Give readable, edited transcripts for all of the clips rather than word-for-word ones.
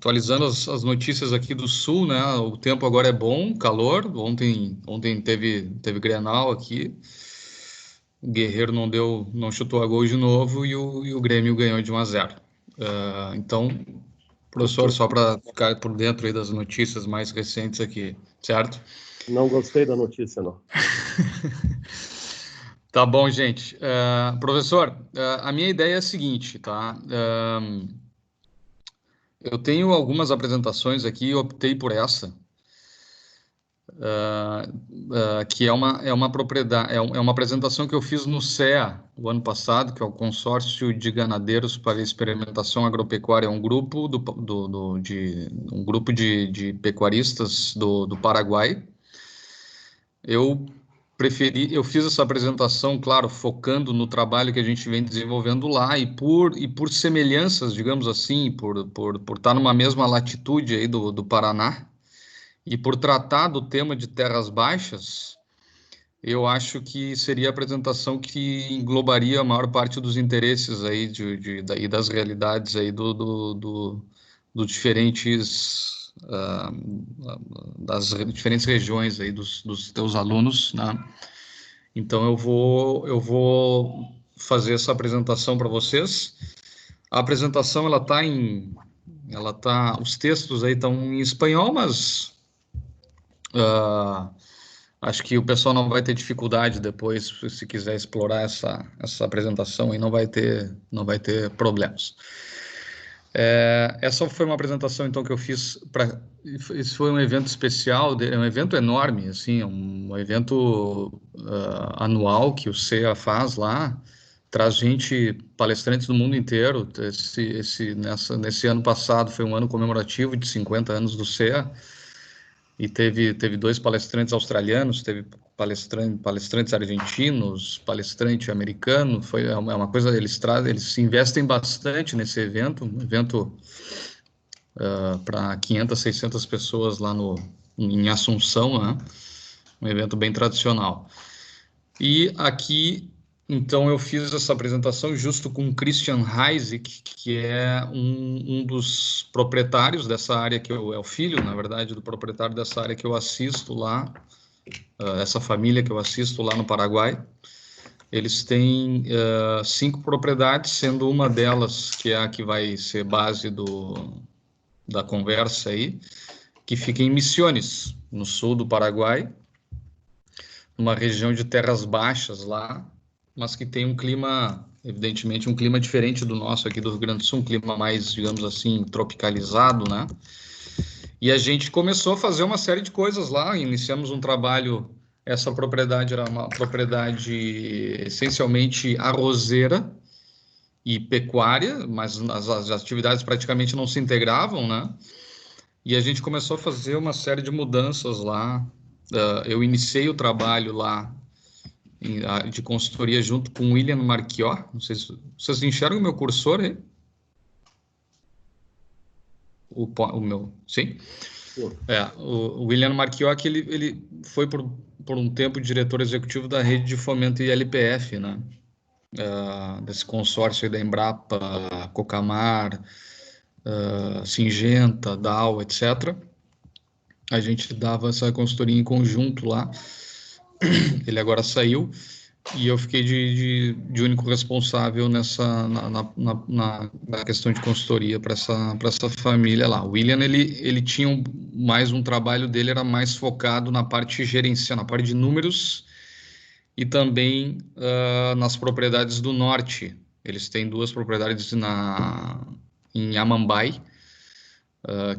atualizando as notícias aqui do Sul, né? O tempo agora é bom, calor. Ontem teve Grenal aqui. O Guerreiro não chutou a gol de novo e o Grêmio ganhou de 1-0. Então, professor, só para ficar por dentro aí das notícias mais recentes aqui, certo? Não gostei da notícia, não. Tá bom, gente. Professor, a minha ideia é a seguinte, tá? Eu tenho algumas apresentações aqui, eu optei por essa, que é uma propriedade, é uma apresentação que eu fiz no CEA o ano passado, que é o Consórcio de Ganadeiros para Experimentação Agropecuária, é um grupo de pecuaristas do Paraguai. Eu fiz essa apresentação, claro, focando no trabalho que a gente vem desenvolvendo lá e por semelhanças, digamos assim, por estar numa mesma latitude aí do Paraná e por tratar do tema de terras baixas, eu acho que seria a apresentação que englobaria a maior parte dos interesses aí e das realidades aí dos diferentes das diferentes regiões aí dos teus alunos, né? Então eu vou fazer essa apresentação para vocês. A apresentação os textos aí estão em espanhol, mas acho que o pessoal não vai ter dificuldade depois, se quiser explorar essa apresentação, e não vai ter problemas. Essa foi uma apresentação, então, que eu fiz Isso foi um evento especial, é um evento enorme, assim, um evento anual que o CEA faz lá, traz palestrantes do mundo inteiro. Nesse ano passado foi um ano comemorativo de 50 anos do CEA, e teve dois palestrantes australianos, teve palestrantes argentinos, palestrante americano. É uma coisa, eles se investem bastante nesse evento, um evento para 500, 600 pessoas lá em Assunção, né? Um evento bem tradicional. E aqui, então, eu fiz essa apresentação justo com o Christian Heisig, que é um dos proprietários dessa área, é o filho, na verdade, do proprietário dessa área que eu assisto lá, essa família que eu assisto lá no Paraguai. Eles têm 5 propriedades, sendo uma delas, que é a que vai ser base da conversa aí, que fica em Misiones, no sul do Paraguai, numa região de terras baixas lá, mas que tem um clima, evidentemente, um clima diferente do nosso aqui do Rio Grande do Sul, um clima mais, digamos assim, tropicalizado, né? E a gente começou a fazer uma série de coisas lá, iniciamos um trabalho. Essa propriedade era uma propriedade essencialmente arrozeira e pecuária, mas as atividades praticamente não se integravam, né? E a gente começou a fazer uma série de mudanças lá. Eu iniciei o trabalho lá de consultoria junto com o William Marquió. Não sei se vocês enxergam o meu cursor aí? O meu, sim? O William Marquió, que ele foi por um tempo diretor executivo da rede de fomento ILPF, né? Desse consórcio aí da Embrapa, Cocamar, Singenta, Dow, etc. A gente dava essa consultoria em conjunto lá. Ele agora saiu e eu fiquei de único responsável na questão de consultoria para essa família lá. O William, ele tinha mais um trabalho dele, era mais focado na parte gerencial, na parte de números e também nas propriedades do norte. Eles têm 2 propriedades em Amambai,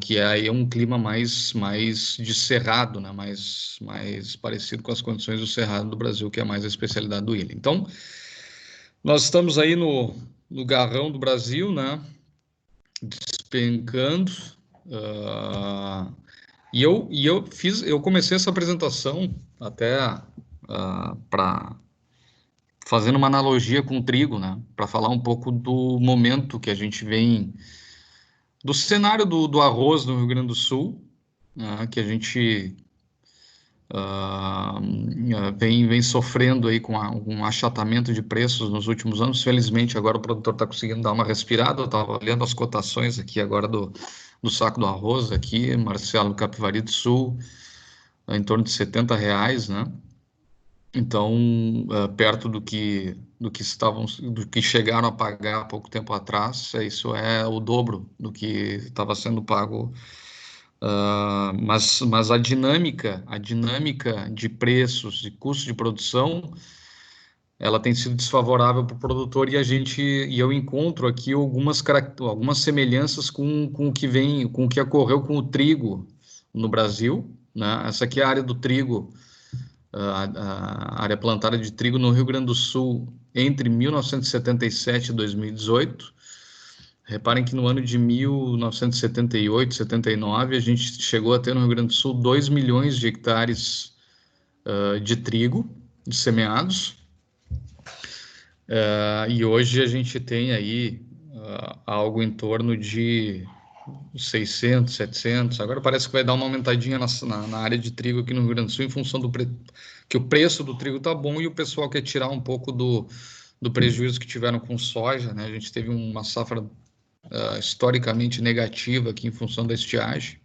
que aí é um clima mais de cerrado, né? mais parecido com as condições do cerrado do Brasil, que é mais a especialidade do William. Então, nós estamos aí no garrão do Brasil, né? Despencando. E eu comecei essa apresentação até fazendo uma analogia com o trigo, né? Para falar um pouco do momento que a gente vem, do cenário do arroz no Rio Grande do Sul, né? Que a gente vem sofrendo aí com um achatamento de preços nos últimos anos. Felizmente, agora o produtor está conseguindo dar uma respirada. Eu estava olhando as cotações aqui agora do saco do arroz aqui, Marcelo, Capivari do Sul, em torno de R$ 70, né? Então, perto do que chegaram a pagar há pouco tempo atrás, isso é o dobro do que estava sendo pago. Mas a dinâmica de preços e custo de produção, ela tem sido desfavorável para o produtor e eu encontro aqui algumas semelhanças com o que ocorreu com o trigo no Brasil, né? Essa aqui é a área do trigo, a área plantada de trigo no Rio Grande do Sul entre 1977 e 2018. Reparem que no ano de 1978, 79, a gente chegou a ter no Rio Grande do Sul 2 milhões de hectares de trigo semeados. E hoje a gente tem aí algo em torno de 600, 700. Agora parece que vai dar uma aumentadinha na área de trigo aqui no Rio Grande do Sul, em função que o preço do trigo está bom e o pessoal quer tirar um pouco do prejuízo que tiveram com soja, né? A gente teve uma safra historicamente negativa aqui em função da estiagem.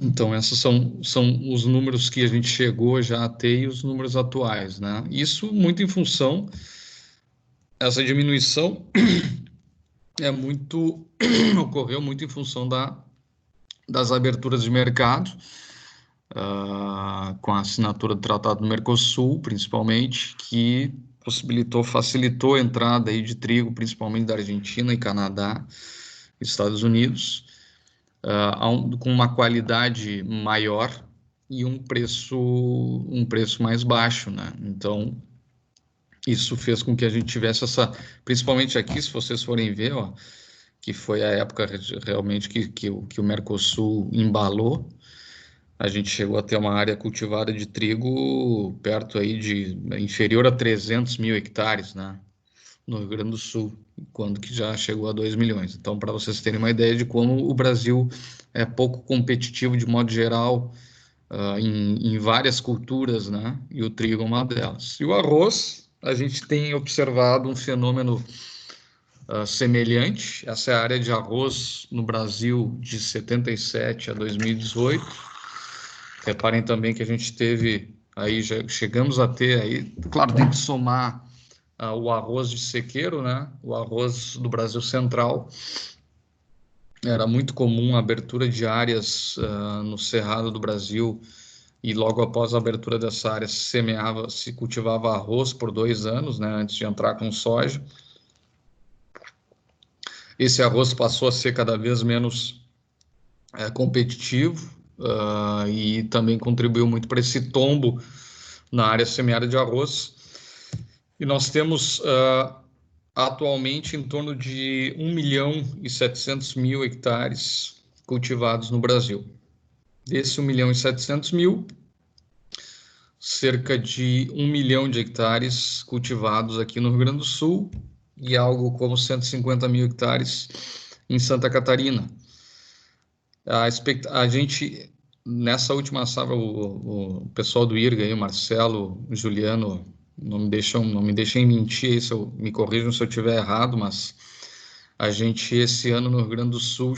Então, esses são os números que a gente chegou já a ter e os números atuais, né? Isso muito em função, essa diminuição ocorreu muito em função das aberturas de mercado, com a assinatura do Tratado do Mercosul, principalmente, que facilitou a entrada aí de trigo, principalmente da Argentina e Canadá, Estados Unidos, com uma qualidade maior e um preço mais baixo, né? Então, isso fez com que a gente tivesse principalmente aqui, se vocês forem ver, ó, que foi a época realmente que o Mercosul embalou, a gente chegou a ter uma área cultivada de trigo perto aí inferior a 300 mil hectares, né? No Rio Grande do Sul, quando que já chegou a 2 milhões. Então, para vocês terem uma ideia de como o Brasil é pouco competitivo de modo geral em várias culturas, né? E o trigo é uma delas. E o arroz, a gente tem observado um fenômeno semelhante. Essa é a área de arroz no Brasil de 77 a 2018. Reparem também que a gente teve aí, já chegamos a ter aí, claro, tem que somar o arroz de sequeiro, né? O arroz do Brasil Central. Era muito comum a abertura de áreas no Cerrado do Brasil, e logo após a abertura dessa área se cultivava arroz por 2 anos, né? Antes de entrar com soja. Esse arroz passou a ser cada vez menos competitivo e também contribuiu muito para esse tombo na área semeada de arroz. E nós temos atualmente em torno de 1.700.000 hectares cultivados no Brasil. Desse 1.700.000, cerca de 1 milhão de hectares cultivados aqui no Rio Grande do Sul e algo como 150 mil hectares em Santa Catarina. A gente, nessa última safra, o pessoal do IRGA, aí, o Marcelo, o Juliano, não me deixem mentir, me corrijam se eu estiver errado, mas a gente, esse ano, no Rio Grande do Sul,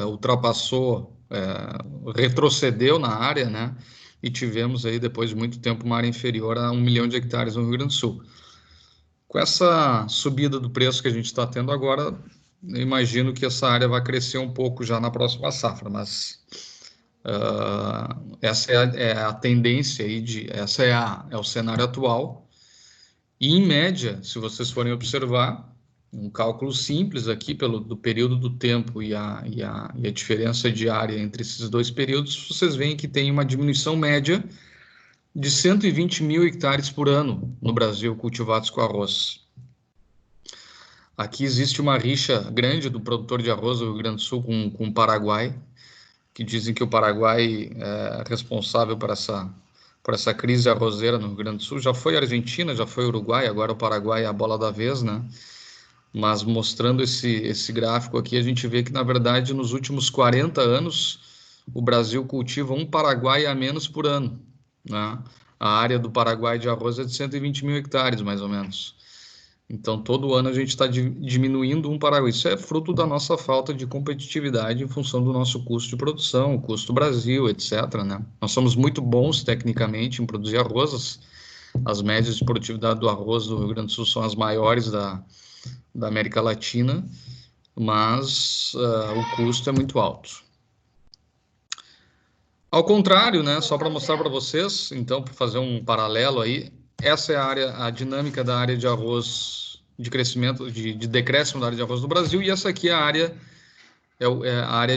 ultrapassou, retrocedeu na área, né? E tivemos aí, depois de muito tempo, uma área inferior a 1 milhão de hectares no Rio Grande do Sul. Com essa subida do preço que a gente está tendo agora, eu imagino que essa área vai crescer um pouco já na próxima safra, mas essa é a tendência aí essa é o cenário atual. E em média, se vocês forem observar, um cálculo simples aqui do período do tempo e a diferença de área entre esses dois períodos, vocês veem que tem uma diminuição média de 120 mil hectares por ano no Brasil cultivados com arroz. Aqui existe uma rixa grande do produtor de arroz do Rio Grande do Sul com o Paraguai, que dizem que o Paraguai é responsável por essa crise arrozeira no Rio Grande do Sul. Já foi a Argentina, já foi o Uruguai, agora o Paraguai é a bola da vez, né? Mas mostrando esse gráfico aqui, a gente vê que, na verdade, nos últimos 40 anos, o Brasil cultiva um Paraguai a menos por ano, né? A área do Paraguai de arroz é de 120 mil hectares, mais ou menos. Então, todo ano a gente está diminuindo um para o outro. Isso é fruto da nossa falta de competitividade em função do nosso custo de produção, o custo Brasil, etc., né? Nós somos muito bons tecnicamente em produzir arroz. As médias de produtividade do arroz do Rio Grande do Sul são as maiores da América Latina, mas o custo é muito alto. Ao contrário, né, só para mostrar para vocês, então, para fazer um paralelo aí, essa é a dinâmica da área de arroz, de crescimento, de decréscimo da área de arroz no Brasil, e essa aqui é a área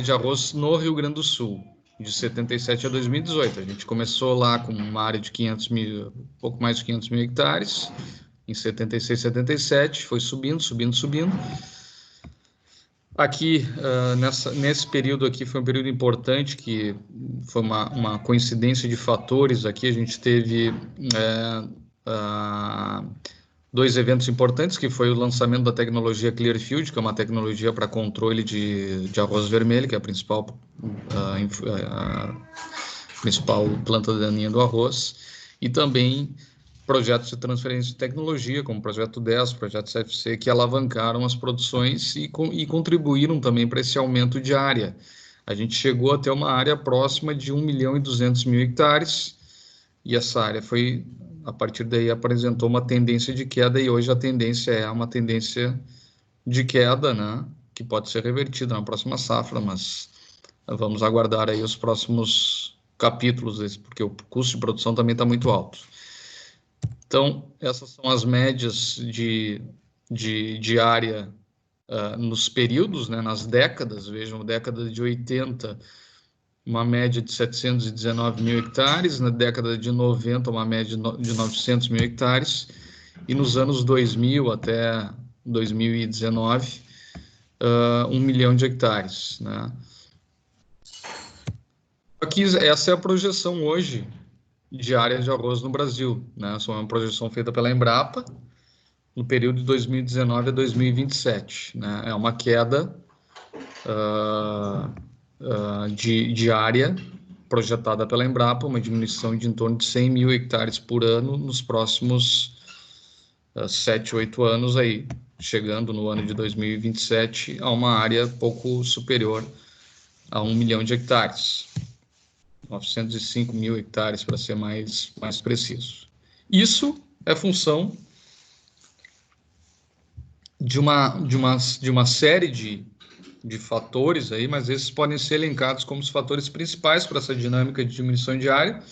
de arroz no Rio Grande do Sul, de 77 a 2018. A gente começou lá com uma área de 500 mil, pouco mais de 500 mil hectares, em 76, 77, foi subindo. Aqui, nesse período aqui, foi um período importante, que foi uma coincidência de fatores. Aqui a gente teve dois eventos importantes, que foi o lançamento da tecnologia Clearfield, que é uma tecnologia para controle de arroz vermelho, que é a principal planta daninha do arroz, e também projetos de transferência de tecnologia, como o Projeto 10, Projeto CFC, que alavancaram as produções e contribuíram também para esse aumento de área. A gente chegou a ter uma área próxima de 1.200.000 hectares, e essa área foi, a partir daí, apresentou uma tendência de queda, e hoje a tendência é uma tendência de queda, né, que pode ser revertida na próxima safra, mas vamos aguardar aí os próximos capítulos, porque o custo de produção também está muito alto. Então, essas são as médias de área nos períodos, né, nas décadas. Vejam, década de 80, uma média de 719 mil hectares, na década de 90, uma média de 900 mil hectares, e nos anos 2000 até 2019, 1 milhão de hectares, né? Aqui, essa é a projeção hoje de área de arroz no Brasil, né? Essa é uma projeção feita pela Embrapa, no período de 2019 a 2027, né? É uma queda de área projetada pela Embrapa, uma diminuição de em torno de 100 mil hectares por ano nos próximos 7, 8 anos aí, chegando no ano de 2027 a uma área pouco superior a 1 milhão de hectares. 905 mil hectares, para ser mais preciso. Isso é função de uma série de fatores aí, mas esses podem ser elencados como os fatores principais para essa dinâmica de diminuição de área.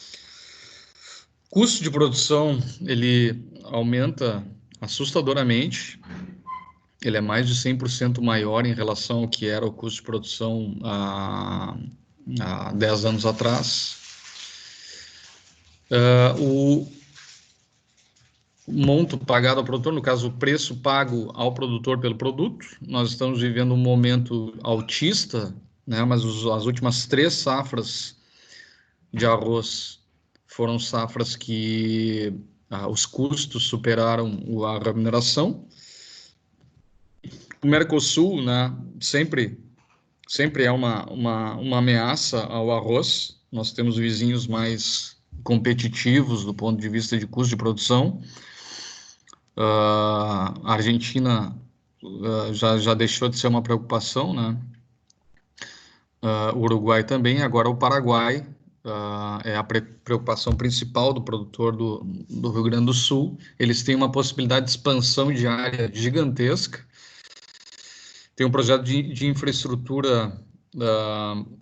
Custo de produção, ele aumenta assustadoramente, ele é mais de 100% maior em relação ao que era o custo de produção há 10 anos atrás. O monto pagado ao produtor, no caso, o preço pago ao produtor pelo produto. Nós estamos vivendo um momento altista, né? Mas as últimas 3 safras de arroz foram safras que os custos superaram a remuneração. O Mercosul, né, sempre é uma ameaça ao arroz. Nós temos vizinhos mais competitivos do ponto de vista de custo de produção. A Argentina já deixou de ser uma preocupação, né? O Uruguai também. Agora o Paraguai é a preocupação principal do produtor do Rio Grande do Sul. Eles têm uma possibilidade de expansão de área gigantesca. Tem um projeto de infraestrutura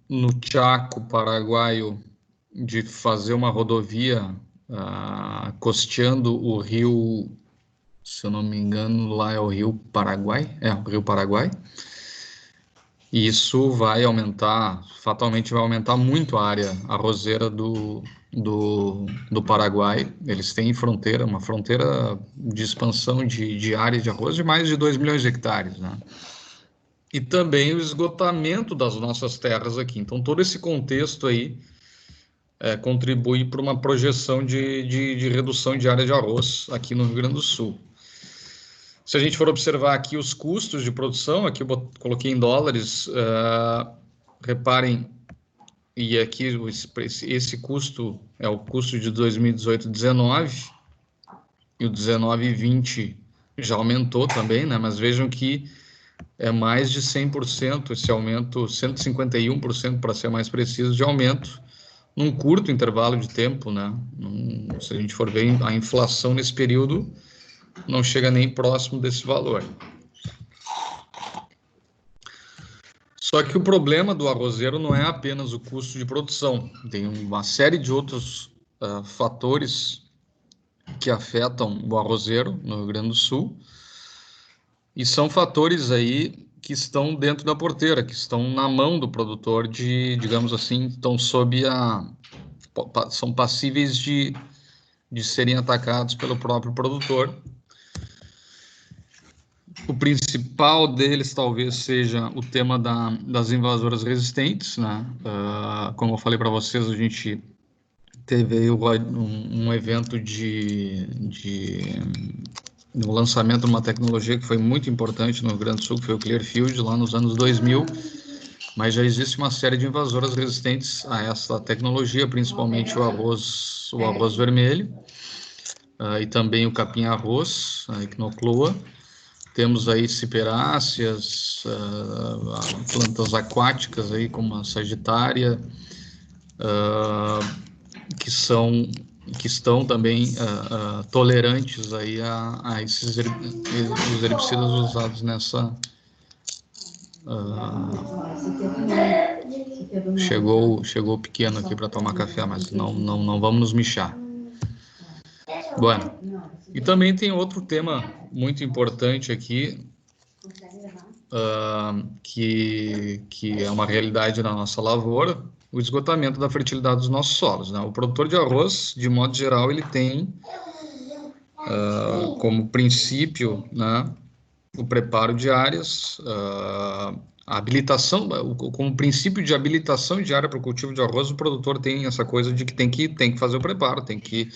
no Chaco paraguaio, de fazer uma rodovia costeando o rio, se eu não me engano, lá é o Rio Paraguai, o Rio Paraguai, e isso vai aumentar, fatalmente vai aumentar muito a área arrozeira do Paraguai. Eles têm uma fronteira de expansão de área de arroz de mais de 2 milhões de hectares, né? E também o esgotamento das nossas terras aqui. Então, todo esse contexto aí contribui para uma projeção de redução de área de arroz aqui no Rio Grande do Sul. Se a gente for observar aqui os custos de produção, aqui eu coloquei em dólares, reparem, e aqui esse custo é o custo de 2018-19, e o 19 e 20 já aumentou também, né? Mas vejam que é mais de 100% esse aumento, 151% para ser mais preciso, de aumento num curto intervalo de tempo, né? Se a gente for ver a inflação nesse período, não chega nem próximo desse valor. Só que o problema do arrozeiro não é apenas o custo de produção, tem uma série de outros fatores que afetam o arrozeiro no Rio Grande do Sul, e são fatores aí que estão dentro da porteira, que estão na mão do produtor, digamos assim, estão são passíveis de serem atacados pelo próprio produtor. O principal deles talvez seja o tema das invasoras resistentes, né? Como eu falei para vocês, a gente teve um evento no lançamento de uma tecnologia que foi muito importante no Rio Grande do Sul, que foi o Clearfield, lá nos anos 2000, mas já existe uma série de invasoras resistentes a essa tecnologia, principalmente o arroz vermelho, e também o capim-arroz, a Ecnocloa. Temos aí ciperáceas, plantas aquáticas aí como a sagitária, que estão também tolerantes aí a esses os herbicidas usados nessa. Chegou pequeno aqui para tomar café, mas não vamos nos mexer. Bueno, e também tem outro tema muito importante aqui, que é uma realidade na nossa lavoura, o esgotamento da fertilidade dos nossos solos, né? O produtor de arroz, de modo geral, ele tem como princípio, né, o preparo de áreas, a habilitação, como princípio de habilitação de área para o cultivo de arroz, o produtor tem essa coisa de que tem que fazer o preparo, tem que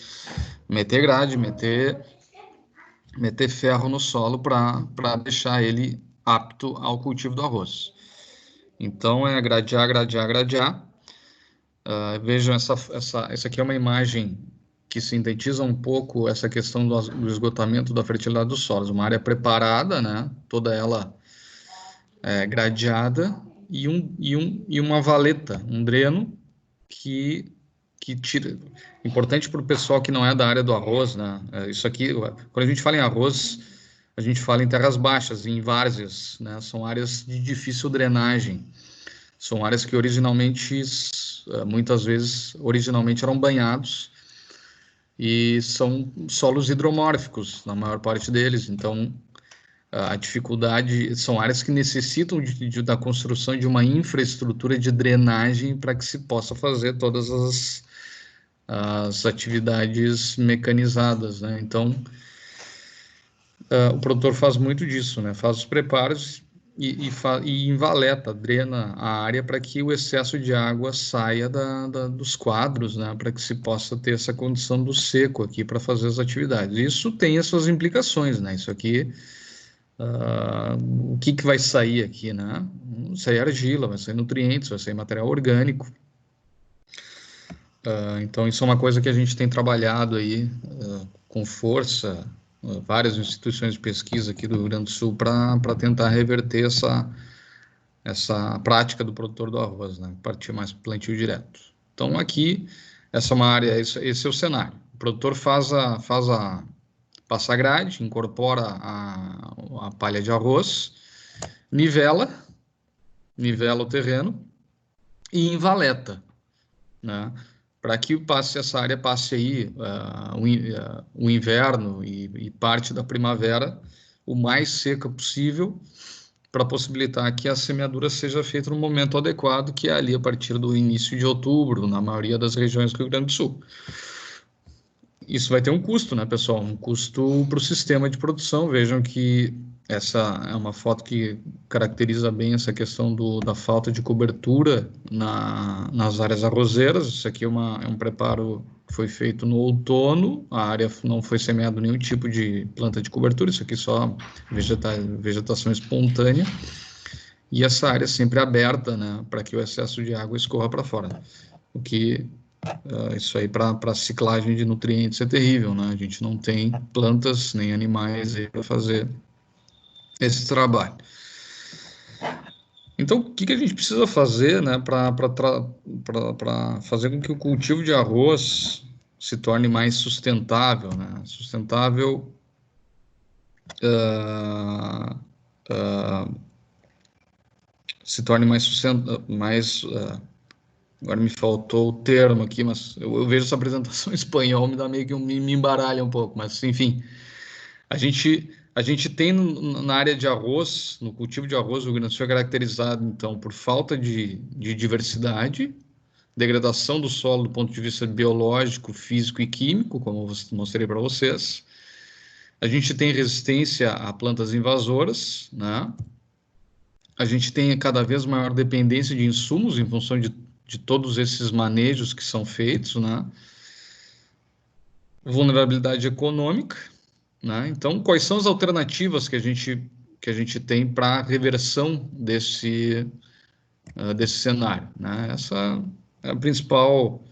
meter grade, meter ferro no solo para deixar ele apto ao cultivo do arroz. Então, é gradear. Vejam, essa aqui é uma imagem que sintetiza um pouco essa questão do esgotamento da fertilidade dos solos. Uma área preparada, né? Toda ela gradeada, e uma valeta, um dreno que tira. Importante para o pessoal que não é da área do arroz, né? Isso aqui, quando a gente fala em arroz, a gente fala em terras baixas, em várzeas, né? São áreas de difícil drenagem. São áreas que muitas vezes, eram banhados, e são solos hidromórficos, na maior parte deles. Então, a dificuldade, são áreas que necessitam da construção de uma infraestrutura de drenagem para que se possa fazer todas as atividades mecanizadas, né? Então, o produtor faz muito disso, né? Faz os preparos e envaleta, drena a área para que o excesso de água saia dos quadros, né? Para que se possa ter essa condição do seco aqui para fazer as atividades. Isso tem as suas implicações, né? Isso aqui, o que vai sair aqui, né? Vai sair argila, vai sair nutrientes, vai sair material orgânico. Então, isso é uma coisa que a gente tem trabalhado aí com força, várias instituições de pesquisa aqui do Rio Grande do Sul, para tentar reverter essa prática do produtor do arroz, né? Partir mais para o plantio direto. Então, aqui, essa é uma área, esse é o cenário. O produtor passa a grade, incorpora a palha de arroz, nivela o terreno e envaleta, né? Para que essa área passe aí o inverno e parte da primavera o mais seca possível, para possibilitar que a semeadura seja feita no momento adequado, que é ali a partir do início de outubro, na maioria das regiões do Rio Grande do Sul. Isso vai ter um custo, né, pessoal? Um custo para o sistema de produção. Vejam que essa é uma foto que caracteriza bem essa questão da falta de cobertura nas áreas arrozeiras. Isso aqui é um preparo que foi feito no outono, a área não foi semeado nenhum tipo de planta de cobertura, isso aqui só vegetação espontânea, e essa área sempre aberta, né, para que o excesso de água escorra para fora, o que Isso aí para ciclagem de nutrientes é terrível, né? A gente não tem plantas nem animais para fazer esse trabalho. Então, o que a gente precisa fazer, né, para fazer com que o cultivo de arroz se torne mais sustentável, né? Sustentável, se torne mais agora me faltou o termo aqui, mas eu vejo essa apresentação em espanhol, me dá meio que me embaralha um pouco, mas enfim, a gente tem na área de arroz, no cultivo de arroz, o Rio Grande do Sul é caracterizado, então, por falta de diversidade, degradação do solo do ponto de vista biológico, físico e químico, como eu mostrei para vocês. A gente tem resistência a plantas invasoras, né? A gente tem cada vez maior dependência de insumos em função de todos esses manejos que são feitos, né? Vulnerabilidade econômica, né? Então, quais são as alternativas que a gente tem para a reversão desse cenário, né? Essa é a principal,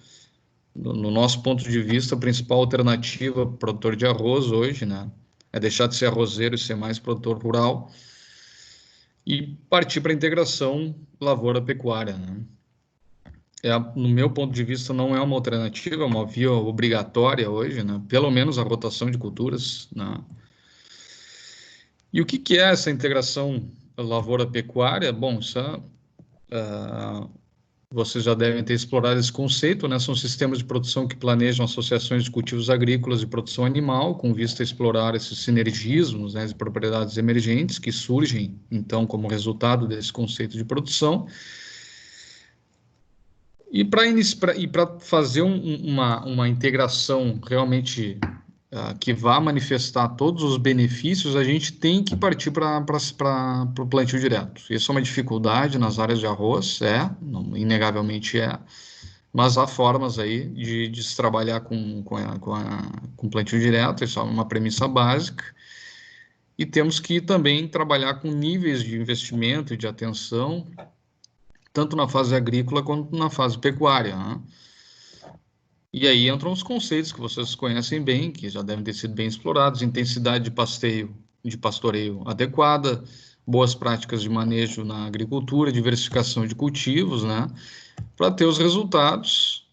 no nosso ponto de vista, a principal alternativa para o produtor de arroz hoje, né? É deixar de ser arrozeiro e ser mais produtor rural e partir para a integração lavoura-pecuária, né? No meu ponto de vista, não é uma alternativa, é uma via obrigatória hoje, né? Pelo menos a rotação de culturas, né? E o que é essa integração lavoura-pecuária? Bom, vocês já devem ter explorado esse conceito, né? São sistemas de produção que planejam associações de cultivos agrícolas e produção animal, com vista a explorar esses sinergismos, né, de propriedades emergentes que surgem, então, como resultado desse conceito de produção. E para fazer uma integração realmente que vá manifestar todos os benefícios, a gente tem que partir para o plantio direto. Isso é uma dificuldade nas áreas de arroz, inegavelmente é, mas há formas aí de se trabalhar com plantio direto, isso é uma premissa básica, e temos que também trabalhar com níveis de investimento e de atenção, tanto na fase agrícola quanto na fase pecuária, né? E aí entram os conceitos que vocês conhecem bem, que já devem ter sido bem explorados: intensidade de pastoreio adequada, boas práticas de manejo na agricultura, diversificação de cultivos, né? Para ter os resultados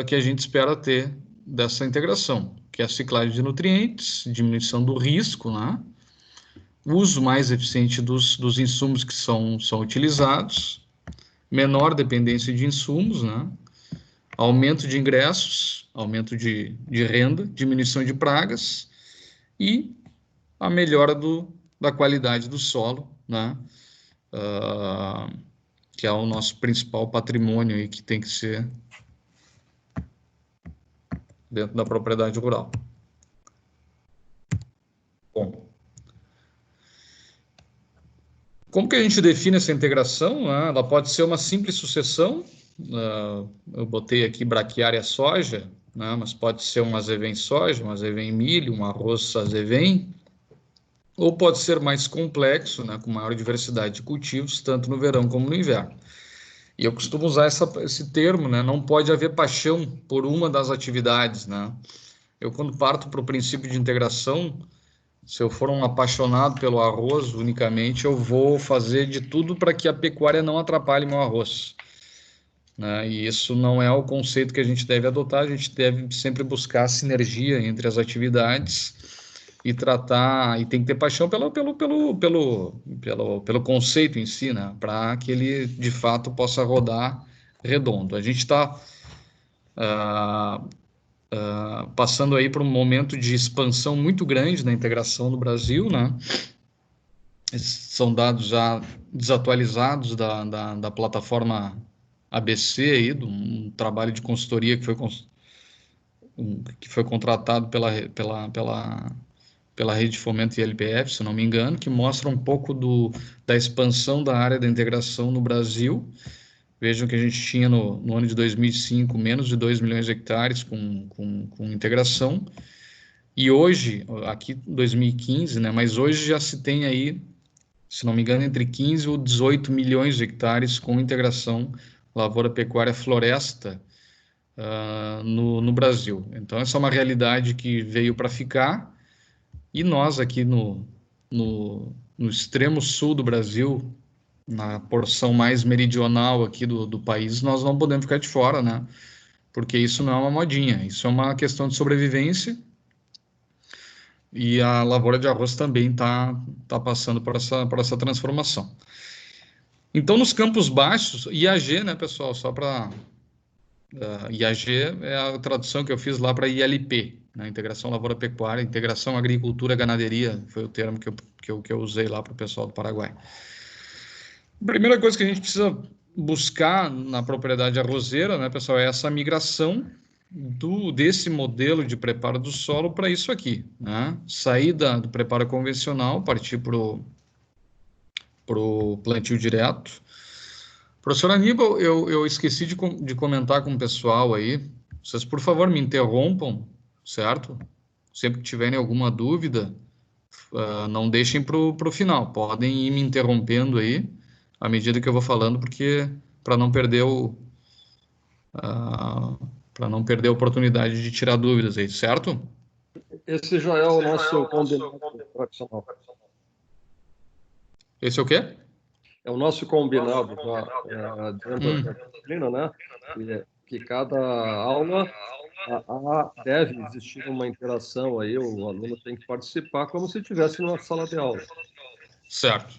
que a gente espera ter dessa integração, que é a ciclagem de nutrientes, diminuição do risco, né? Uso mais eficiente dos insumos que são utilizados, menor dependência de insumos, né? Aumento de ingressos, aumento de renda, diminuição de pragas e a melhora da qualidade do solo, né? Que é o nosso principal patrimônio e que tem que ser dentro da propriedade rural. Bom, como que a gente define essa integração? Ela pode ser uma simples sucessão. Eu botei aqui braquiária soja, né? Mas pode ser um azevém soja, um azevém milho, um arroz azevém, ou pode ser mais complexo, né? Com maior diversidade de cultivos, tanto no verão como no inverno. E eu costumo usar esse termo, né? Não pode haver paixão por uma das atividades, né? Eu, quando parto para o princípio de integração, se eu for um apaixonado pelo arroz unicamente, eu vou fazer de tudo para que a pecuária não atrapalhe meu arroz, né? E isso não é o conceito que a gente deve adotar. A gente deve sempre buscar sinergia entre as atividades e tratar, e tem que ter paixão pelo conceito em si, né? Para que ele de fato possa rodar redondo. A gente está passando aí por um momento de expansão muito grande na integração no Brasil, né? Esses são dados já desatualizados da plataforma ABC, aí, de um trabalho de consultoria que foi contratado pela Rede de Fomento e LPF, se não me engano, que mostra um pouco da expansão da área da integração no Brasil. Vejam que a gente tinha no ano de 2005 menos de 2 milhões de hectares com integração, e hoje, aqui 2015, né, mas hoje já se tem aí, se não me engano, entre 15 ou 18 milhões de hectares com integração lavoura, pecuária, floresta, no Brasil. Então, essa é uma realidade que veio para ficar, e nós aqui no extremo sul do Brasil, na porção mais meridional aqui do país, nós não podemos ficar de fora, né? Porque isso não é uma modinha, isso é uma questão de sobrevivência, e a lavoura de arroz também tá passando por essa transformação. Então, nos campos baixos, IAG, né, pessoal, só para... IAG é a tradução que eu fiz lá para ILP, né, Integração Lavoura Pecuária, Integração Agricultura Ganaderia, foi o termo que eu usei lá para o pessoal do Paraguai. A primeira coisa que a gente precisa buscar na propriedade arrozeira, né, pessoal, é essa migração desse modelo de preparo do solo para isso aqui, né? Sair do preparo convencional, partir para o plantio direto. Professor Aníbal, eu esqueci de comentar com o pessoal aí. Vocês, por favor, me interrompam, certo? Sempre que tiverem alguma dúvida, não deixem para o final. Podem ir me interrompendo aí, à medida que eu vou falando, porque para não perder para não perder a oportunidade de tirar dúvidas aí, certo? Esse já é o nosso combinado tradicional. Esse é o quê? É o nosso combinado já, dentro da disciplina, né? Que cada aula deve existir uma interação aí, o aluno tem que participar como se estivesse numa sala de aula. Certo.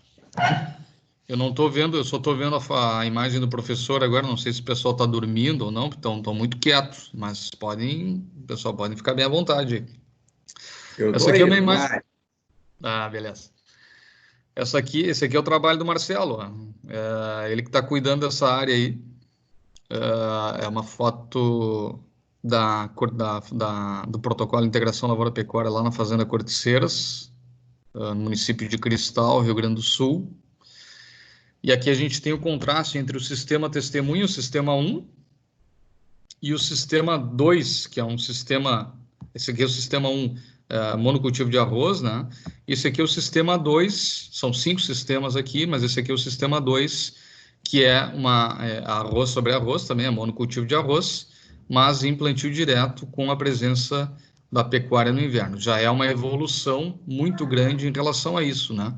Eu não estou vendo, eu só estou vendo a imagem do professor agora, não sei se o pessoal está dormindo ou não, estão muito quietos, mas o pessoal pode ficar bem à vontade. Essa aqui é uma imagem... Ah, beleza. Esse aqui é o trabalho do Marcelo, ó. Ele que está cuidando dessa área aí. É uma foto do protocolo de integração lavoura-pecuária lá na Fazenda Corticeiras, no município de Cristal, Rio Grande do Sul. E aqui a gente tem o contraste entre o sistema testemunho, o sistema 1, e o sistema 2, que é um sistema... Esse aqui é o sistema 1, monocultivo de arroz, né? Esse aqui é o sistema 2, são 5 sistemas aqui, mas esse aqui é o sistema 2, que é arroz sobre arroz, também é monocultivo de arroz, mas em plantio direto com a presença da pecuária no inverno. Já é uma evolução muito grande em relação a isso, né?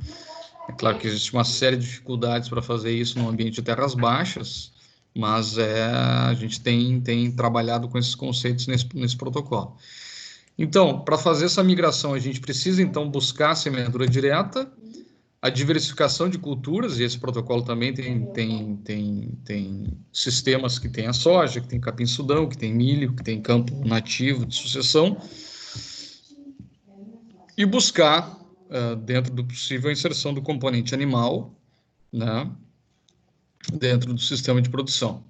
É claro que existe uma série de dificuldades para fazer isso no ambiente de terras baixas, mas a gente tem trabalhado com esses conceitos nesse protocolo. Então, para fazer essa migração, a gente precisa, então, buscar a semeadura direta, a diversificação de culturas, e esse protocolo também tem sistemas que tem a soja, que tem capim-sudão, que tem milho, que tem campo nativo de sucessão, e buscar, dentro do possível, a inserção do componente animal, né, dentro do sistema de produção.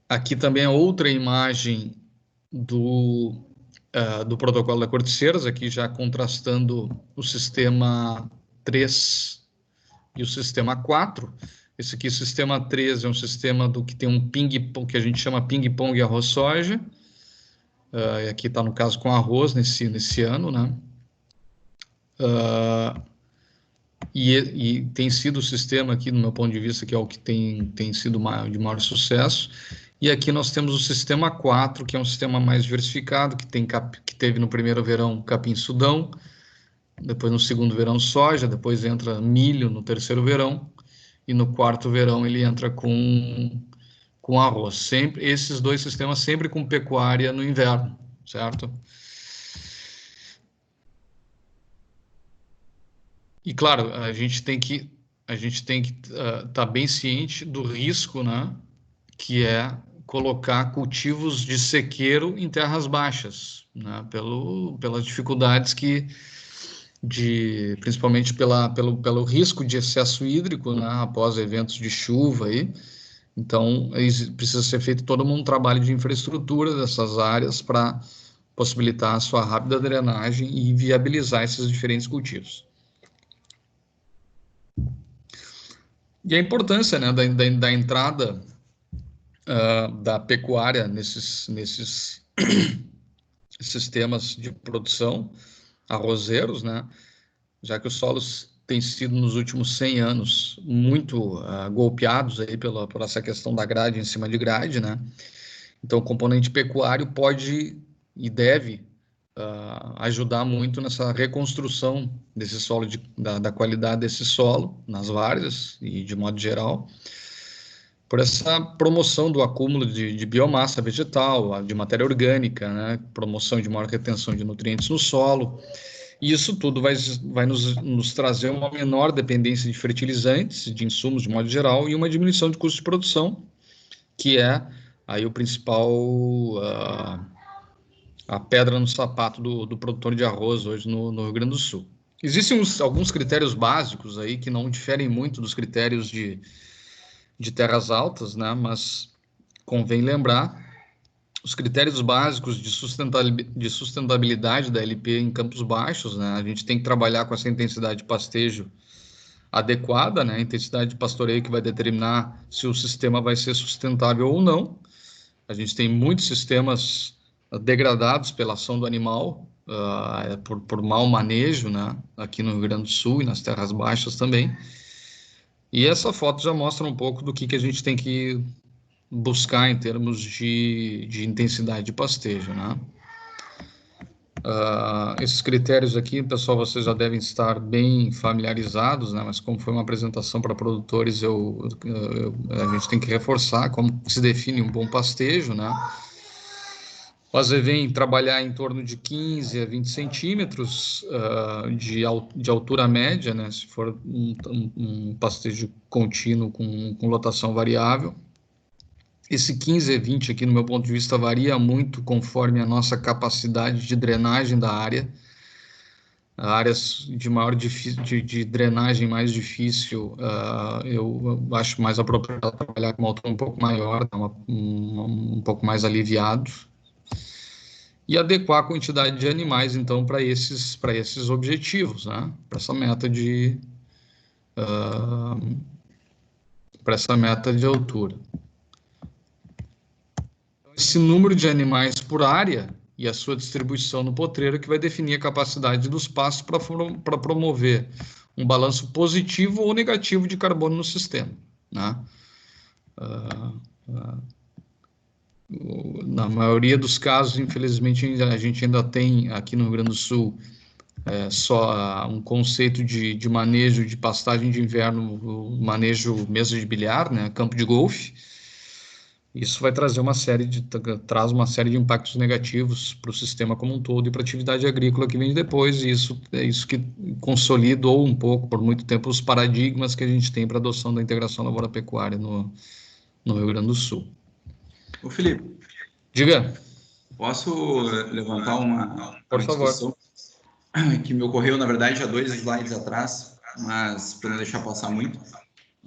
Aqui também é outra imagem do protocolo da Corticeiras, aqui já contrastando o sistema 3 e o sistema 4. Esse aqui, o sistema 3, é um sistema que tem um ping-pong, que a gente chama ping-pong arroz-soja. E aqui está, no caso, com arroz nesse ano, né? E tem sido o sistema aqui, no meu ponto de vista, que é o que tem sido de maior sucesso. E aqui nós temos o sistema 4, que é um sistema mais diversificado, que teve no primeiro verão capim-sudão, depois no segundo verão soja, depois entra milho no terceiro verão, e no quarto verão ele entra com arroz. Sempre, esses dois sistemas sempre com pecuária no inverno, certo? E claro, a gente tem que estar bem ciente do risco, né, que é colocar cultivos de sequeiro em terras baixas, né, pelas dificuldades principalmente pelo risco de excesso hídrico, né, após eventos de chuva aí. Então, precisa ser feito todo um trabalho de infraestrutura dessas áreas para possibilitar a sua rápida drenagem e viabilizar esses diferentes cultivos. E a importância, né, da entrada da pecuária nesses sistemas de produção arrozeiros, né, já que os solos têm sido nos últimos 100 anos muito golpeados aí por essa questão da grade em cima de grade, né? Então, o componente pecuário pode e deve ajudar muito nessa reconstrução desse solo, da qualidade desse solo, nas várzeas e de modo geral, por essa promoção do acúmulo de biomassa vegetal, de matéria orgânica, né? Promoção de maior retenção de nutrientes no solo. E isso tudo vai nos trazer uma menor dependência de fertilizantes, de insumos de modo geral, e uma diminuição de custo de produção, que é aí o principal, a pedra no sapato do produtor de arroz hoje no Rio Grande do Sul. Existem alguns critérios básicos aí que não diferem muito dos critérios de terras altas, né? Mas convém lembrar os critérios básicos de sustentabilidade da LP em campos baixos, né? A gente tem que trabalhar com essa intensidade de pastejo adequada, né? A intensidade de pastoreio que vai determinar se o sistema vai ser sustentável ou não. A gente tem muitos sistemas degradados pela ação do animal, por mau manejo, né? Aqui no Rio Grande do Sul e nas terras baixas também. E essa foto já mostra um pouco do que a gente tem que buscar em termos de intensidade de pastejo, né? Esses critérios aqui, pessoal, vocês já devem estar bem familiarizados, né? Mas como foi uma apresentação para produtores, a gente tem que reforçar como se define um bom pastejo, né? O azevém trabalhar em torno de 15 a 20 centímetros de altura média, né? Se for um pastejo contínuo com lotação variável. Esse 15 a 20 aqui, no meu ponto de vista, varia muito conforme a nossa capacidade de drenagem da área. Áreas de maior de drenagem mais difícil, eu acho mais apropriado trabalhar com uma altura um pouco maior, um pouco mais aliviado. E adequar a quantidade de animais, então, para esses objetivos, né? Para essa meta de altura. Esse número de animais por área e a sua distribuição no potreiro que vai definir a capacidade dos pastos para promover um balanço positivo ou negativo de carbono no sistema, né? Na maioria dos casos, infelizmente, a gente ainda tem aqui no Rio Grande do Sul só um conceito de manejo de pastagem de inverno, manejo mesa de bilhar, né? Campo de golfe. Isso vai trazer traz uma série de impactos negativos para o sistema como um todo e para a atividade agrícola que vem depois, e isso é isso que consolidou um pouco, por muito tempo, os paradigmas que a gente tem para a adoção da integração lavoura-pecuária no Rio Grande do Sul. Ô, Felipe, diga. Posso levantar uma discussão que me ocorreu, na verdade, há 2 slides atrás, mas para não deixar passar muito.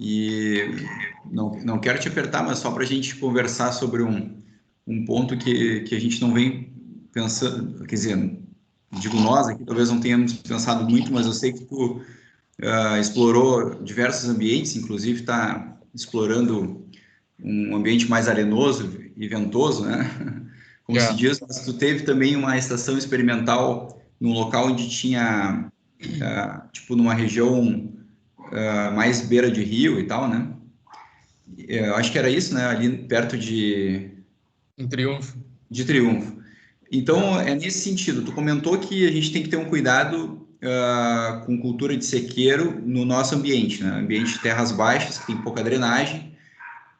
E não quero te apertar, mas só para a gente conversar sobre um ponto que a gente não vem pensando, quer dizer, digo nós aqui, talvez não tenhamos pensado muito, mas eu sei que tu explorou diversos ambientes, inclusive está explorando um ambiente mais arenoso e ventoso, né? Como se diz, mas tu teve também uma estação experimental num local onde tinha, tipo, numa região mais beira de rio e tal, né? Eu acho que era isso, né? Ali perto de Triunfo. De Triunfo. Então, é nesse sentido. Tu comentou que a gente tem que ter um cuidado com cultura de sequeiro no nosso ambiente, né? Ambiente de terras baixas, que tem pouca drenagem,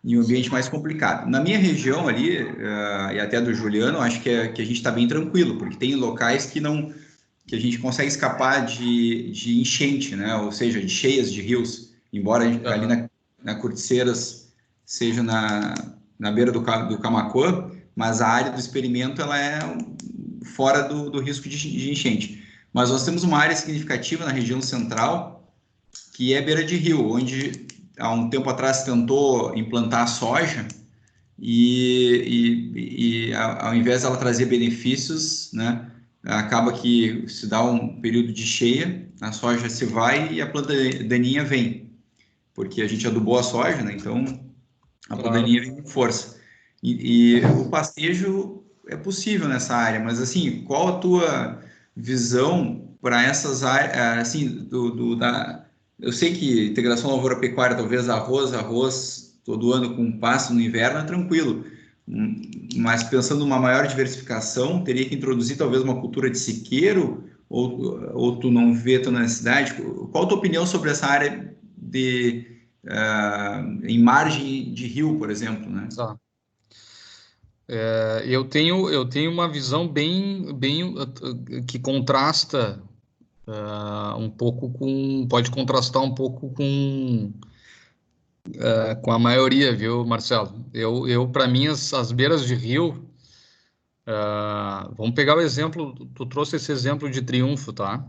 e um ambiente mais complicado. Na minha região ali, e até do Juliano, acho que a gente está bem tranquilo, porque tem locais que a gente consegue escapar de enchente, né? Ou seja, de cheias de rios, embora ali na Corticeiras seja na beira do Camaquã, mas a área do experimento ela é fora do risco de enchente. Mas nós temos uma área significativa na região central, que é beira de rio, onde há um tempo atrás tentou implantar soja e ao invés dela trazer benefícios, né, acaba que se dá um período de cheia, a soja se vai e a planta daninha vem, porque a gente adubou a soja, né, então a planta daninha vem com força. E o pastejo é possível nessa área, mas assim, qual a tua visão para essas áreas, assim, eu sei que integração lavoura-pecuária, talvez arroz todo ano com pasto no inverno é tranquilo, mas pensando numa maior diversificação, teria que introduzir talvez uma cultura de sequeiro, ou tu não vê tua necessidade? Qual a tua opinião sobre essa área em margem de rio, por exemplo, né? Tá. Eu tenho uma visão bem que contrasta um pouco pode contrastar um pouco com a maioria, viu, Marcelo? Para mim, as beiras de rio, vamos pegar o exemplo, tu trouxe esse exemplo de Triunfo, tá?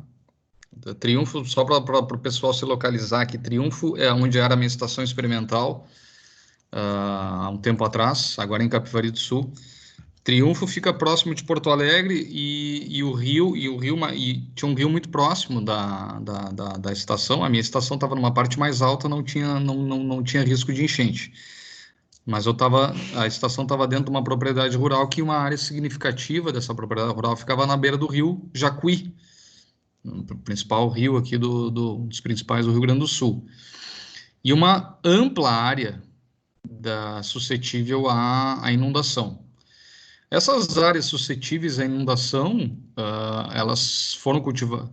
Triunfo, só para o pessoal se localizar aqui, Triunfo é onde era a minha estação experimental, há um tempo atrás, agora em Capivari do Sul. Triunfo fica próximo de Porto Alegre e tinha um rio muito próximo da estação. A minha estação estava numa parte mais alta, não tinha risco de enchente. Mas a estação estava dentro de uma propriedade rural que uma área significativa dessa propriedade rural ficava na beira do rio Jacuí, o principal rio aqui dos principais do Rio Grande do Sul. E uma ampla área suscetível à inundação. Essas áreas suscetíveis à inundação, elas foram cultivadas,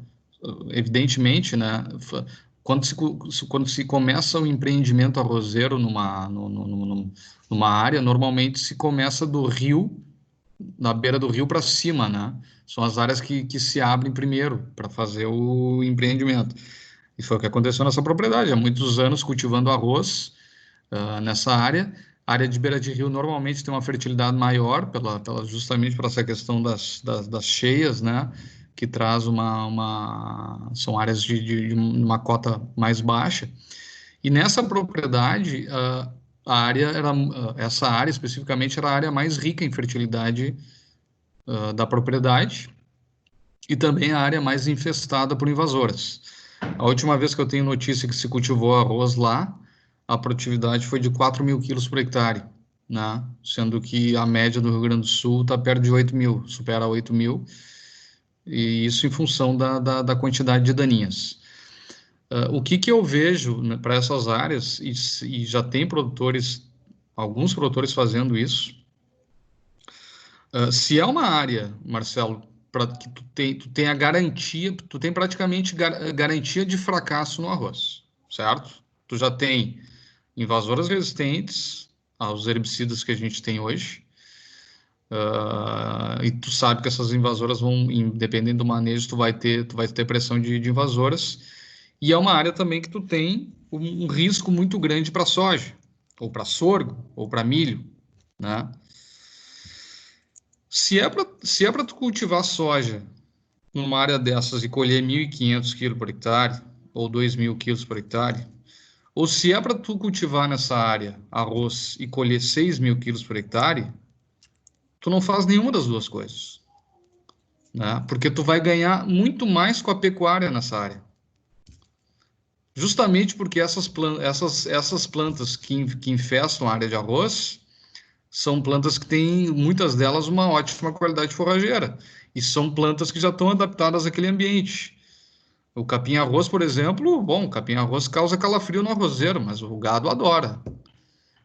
evidentemente, né? Quando se começa o empreendimento arrozeiro numa área, normalmente se começa do rio, na beira do rio para cima, né? São as áreas que se abrem primeiro para fazer o empreendimento. E foi o que aconteceu nessa propriedade. Há muitos anos cultivando arroz nessa área. A área de beira de rio normalmente tem uma fertilidade maior, justamente por essa questão das cheias, né? Que traz são áreas de uma cota mais baixa. E nessa propriedade, essa área especificamente era a área mais rica em fertilidade da propriedade e também a área mais infestada por invasoras. A última vez que eu tenho notícia que se cultivou arroz lá, a produtividade foi de 4.000 quilos por hectare, né? Sendo que a média do Rio Grande do Sul está perto de 8.000, supera 8.000, e isso em função da quantidade de daninhas. O que eu vejo, né, para essas áreas, e já tem alguns produtores fazendo isso, se é uma área, Marcelo, que tu tem a garantia, tu tem praticamente garantia de fracasso no arroz, certo? Tu já tem invasoras resistentes aos herbicidas que a gente tem hoje, e tu sabe que essas invasoras dependendo do manejo, tu vai ter pressão de invasoras, e é uma área também que tu tem um risco muito grande para soja, ou para sorgo, ou para milho, né? Se é para tu cultivar soja numa área dessas e colher 1.500 quilos por hectare, ou 2.000 quilos por hectare, ou se é para tu cultivar nessa área arroz e colher 6.000 quilos por hectare, tu não faz nenhuma das duas coisas, né? Porque tu vai ganhar muito mais com a pecuária nessa área. Justamente porque essas plantas que infestam a área de arroz são plantas que têm, muitas delas, uma ótima qualidade forrageira. E são plantas que já estão adaptadas àquele ambiente. O capim-arroz, por exemplo, o capim-arroz causa calafrio no arrozeiro, mas o gado adora.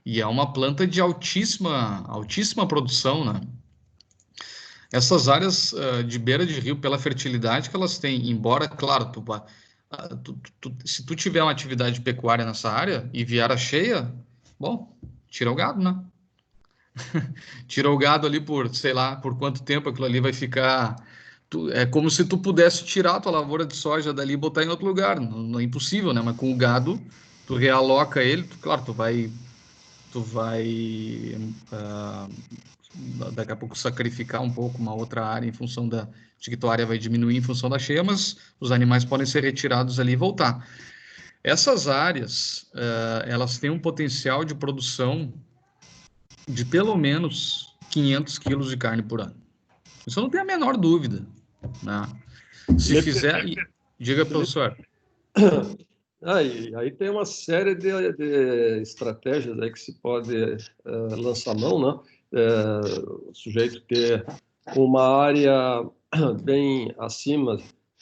E é uma planta de altíssima produção, né? Essas áreas de beira de rio, pela fertilidade que elas têm, embora, claro, se tu tiver uma atividade pecuária nessa área e vier a cheia, bom, tira o gado, né? Tira o gado ali por, sei lá, por quanto tempo aquilo ali vai ficar. É como se tu pudesse tirar a tua lavoura de soja dali e botar em outro lugar. Não é impossível, né? Mas com o gado, tu realoca ele, claro, tu vai daqui a pouco sacrificar um pouco uma outra área em função de que tua área vai diminuir em função da cheia, mas os animais podem ser retirados ali e voltar. Essas áreas, elas têm um potencial de produção de pelo menos 500 quilos de carne por ano. Isso eu não tenho a menor dúvida, né? Se fizer... Diga, professor. Aí tem uma série de estratégias aí que se pode lançar mão, né? O sujeito ter uma área bem acima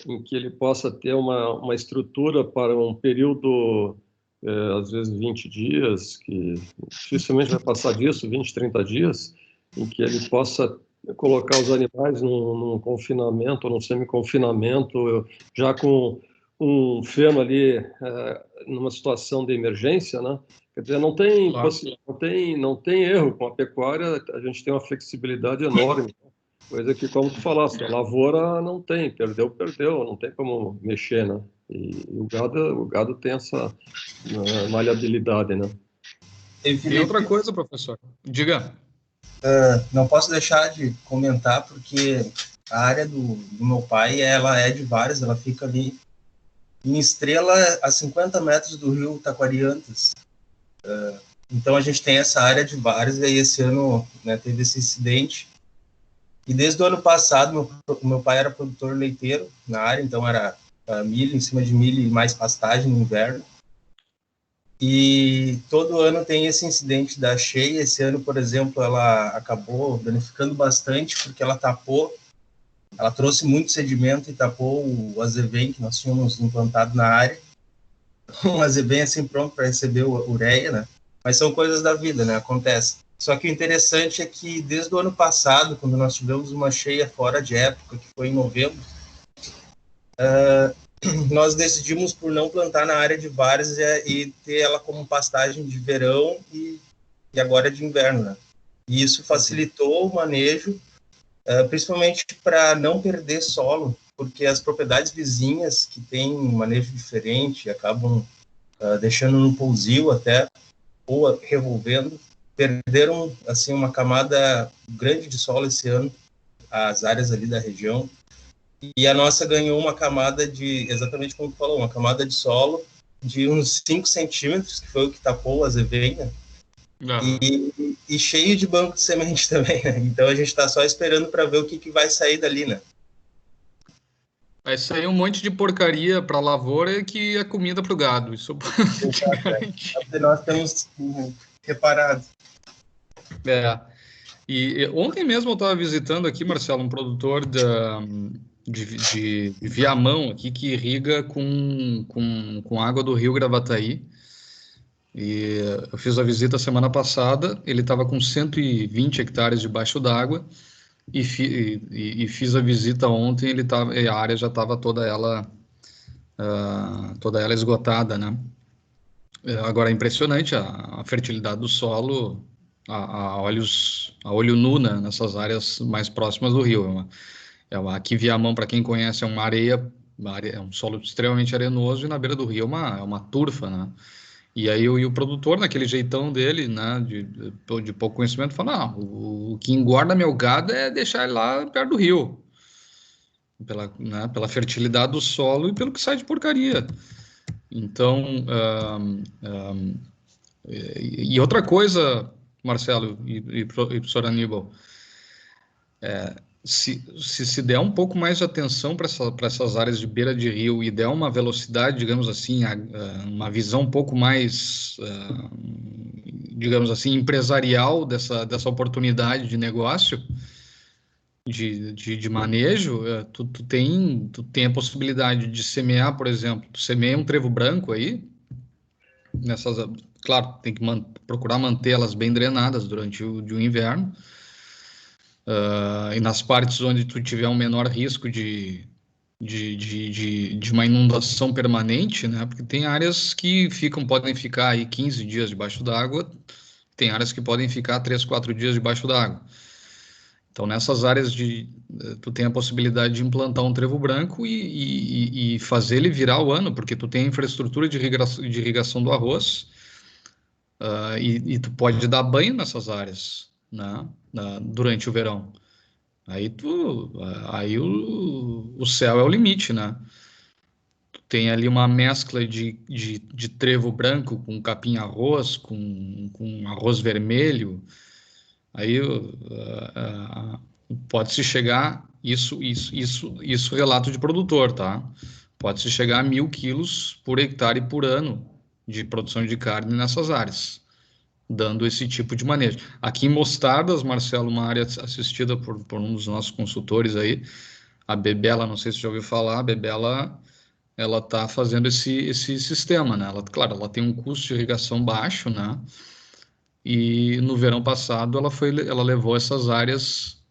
em que ele possa ter uma estrutura para um período, às vezes 20 dias, que dificilmente vai passar disso, 20, 30 dias, em que ele possa colocar os animais num confinamento, ou num semi-confinamento, já com um feno ali, numa situação de emergência, né? Quer dizer, Claro. não tem erro com a pecuária, a gente tem uma flexibilidade enorme. Coisa que, como tu falaste, a lavoura não tem, perdeu, não tem como mexer, né? E o gado tem essa maleabilidade, né? Tem Felipe, outra coisa, professor. Diga. não posso deixar de comentar, porque a área do meu pai, ela é de várias, ela fica ali em Estrela, a 50 metros do rio Taquariantas. Então, a gente tem essa área de várias, e aí esse ano, né, teve esse incidente. E desde o ano passado, meu pai era produtor leiteiro na área, então era milho, em cima de milho e mais pastagem no inverno. E todo ano tem esse incidente da cheia. Esse ano, por exemplo, ela acabou danificando bastante, porque ela trouxe muito sedimento e tapou o azevém que nós tínhamos implantado na área. Um azevém assim pronto para receber ureia, né? Mas são coisas da vida, né? Acontece. Só que o interessante é que desde o ano passado, quando nós tivemos uma cheia fora de época, que foi em novembro, nós decidimos por não plantar na área de várzea e ter ela como pastagem de verão e agora de inverno, né? E isso facilitou o manejo, principalmente para não perder solo, porque as propriedades vizinhas que têm um manejo diferente acabam deixando no pousio até, ou revolvendo, perderam assim uma camada grande de solo esse ano, as áreas ali da região, e a nossa ganhou uma camada de, exatamente como tu falou, uma camada de solo de uns 5 centímetros, que foi o que tapou a azevenha, e cheio de banco de semente também, né? Então a gente está só esperando para ver o que vai sair dali, né? Vai sair um monte de porcaria para a lavoura que é comida para o gado. Isso eu posso te garantir. Nós temos reparado. E ontem mesmo eu estava visitando aqui, Marcelo, um produtor de Viamão aqui que irriga com água do rio Gravataí. E eu fiz a visita semana passada, ele estava com 120 hectares debaixo d'água e fiz a visita ontem, a área já estava toda ela esgotada, né? Agora é impressionante a fertilidade do solo a olho nu, né, nessas áreas mais próximas do rio. Aqui Viamão, para quem conhece, é uma areia, é um solo extremamente arenoso, e na beira do rio é uma turfa, né? E aí o produtor, naquele jeitão dele, né, de pouco conhecimento, fala: não, o que engorda meu gado é deixar ele lá perto do rio, pela fertilidade do solo e pelo que sai de porcaria. Então, e outra coisa, Marcelo e professor Aníbal, se der um pouco mais de atenção para essas áreas de beira de rio e der uma velocidade, digamos assim, uma visão um pouco mais, digamos assim, empresarial dessa oportunidade de negócio, de manejo, tu tem a possibilidade de semear, por exemplo, tu semeia um trevo branco aí, claro, tem que procurar mantê-las bem drenadas durante o inverno, e nas partes onde tu tiver um menor risco de uma inundação permanente, né? Porque tem áreas que podem ficar aí 15 dias debaixo d'água, tem áreas que podem ficar 3, 4 dias debaixo d'água. Então, nessas áreas tu tem a possibilidade de implantar um trevo branco e fazer ele virar o ano, porque tu tem a infraestrutura de irrigação do arroz, e tu pode dar banho nessas áreas, né, durante o verão. Aí o céu é o limite, né? Tu tem ali uma mescla de trevo branco com capim-arroz, com arroz vermelho. Aí pode-se chegar, isso relato de produtor, tá? Pode-se chegar a 1.000 quilos por hectare por ano de produção de carne nessas áreas, dando esse tipo de manejo. Aqui em Mostardas, Marcelo, uma área assistida por um dos nossos consultores aí, A Bebela, não sei se você já ouviu falar, a Bebela, ela está fazendo esse sistema, né? Ela, claro, ela tem um custo de irrigação baixo, né? E no verão passado ela levou essas áreas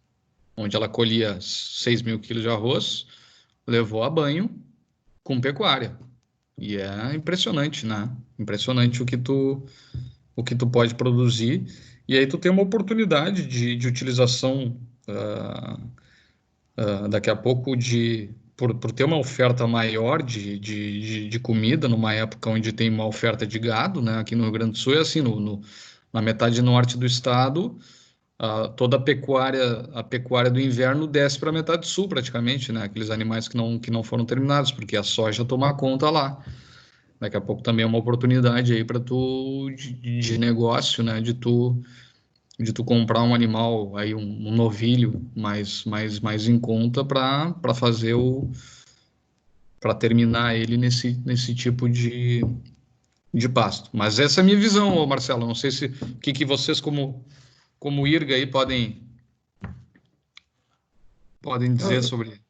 onde ela colhia 6.000 quilos de arroz, levou a banho com pecuária. E é impressionante, né? Impressionante o que tu pode produzir. E aí tu tem uma oportunidade de utilização daqui a pouco por ter uma oferta maior de comida numa época onde tem uma oferta de gado, né? Aqui no Rio Grande do Sul é assim, na metade norte do estado, toda a pecuária do inverno desce para a metade sul praticamente, né? Aqueles animais que não foram terminados, porque a soja toma conta lá. Daqui a pouco também é uma oportunidade aí para tu de negócio, né? De tu comprar um animal aí um novilho mais em conta para fazer para terminar ele nesse tipo de pasto. Mas essa é a minha visão, ô Marcelo. Não sei se o que vocês como IRGA aí podem dizer sobre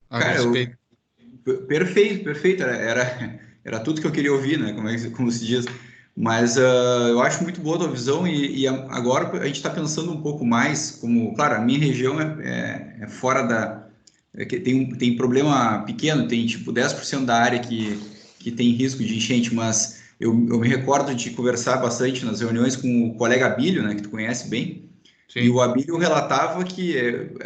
a Cara, respeito. perfeito, perfeito. Era tudo que eu queria ouvir, né? Como se diz. Mas eu acho muito boa a tua visão e agora a gente está pensando um pouco mais, como, claro, a minha região é fora da... que tem problema pequeno, tem tipo 10% da área que tem risco de enchente, mas eu me recordo de conversar bastante nas reuniões com o colega Abílio, né, que tu conhece bem, e Sim. o Abílio relatava que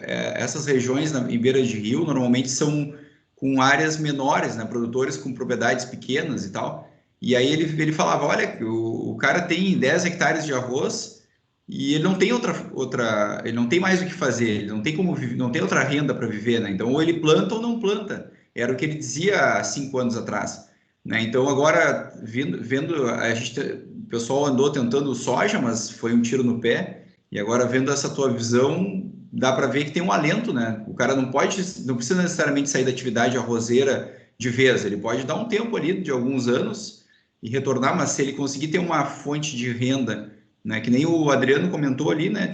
essas regiões em beira de rio normalmente são com áreas menores, né, produtores com propriedades pequenas e tal. E aí ele falava, olha, o cara tem 10 hectares de arroz e ele não tem ele não tem mais o que fazer, ele não tem não tem outra renda para viver, né? Então ou ele planta ou não planta. Era o que ele dizia há 5 anos atrás, né? Então agora vendo o pessoal andou tentando soja, mas foi um tiro no pé. E agora vendo essa tua visão, dá para ver que tem um alento, né? O cara não precisa necessariamente sair da atividade arrozeira de vez, ele pode dar um tempo ali de alguns anos e retornar, mas se ele conseguir ter uma fonte de renda, né, que nem o Adriano comentou ali, né,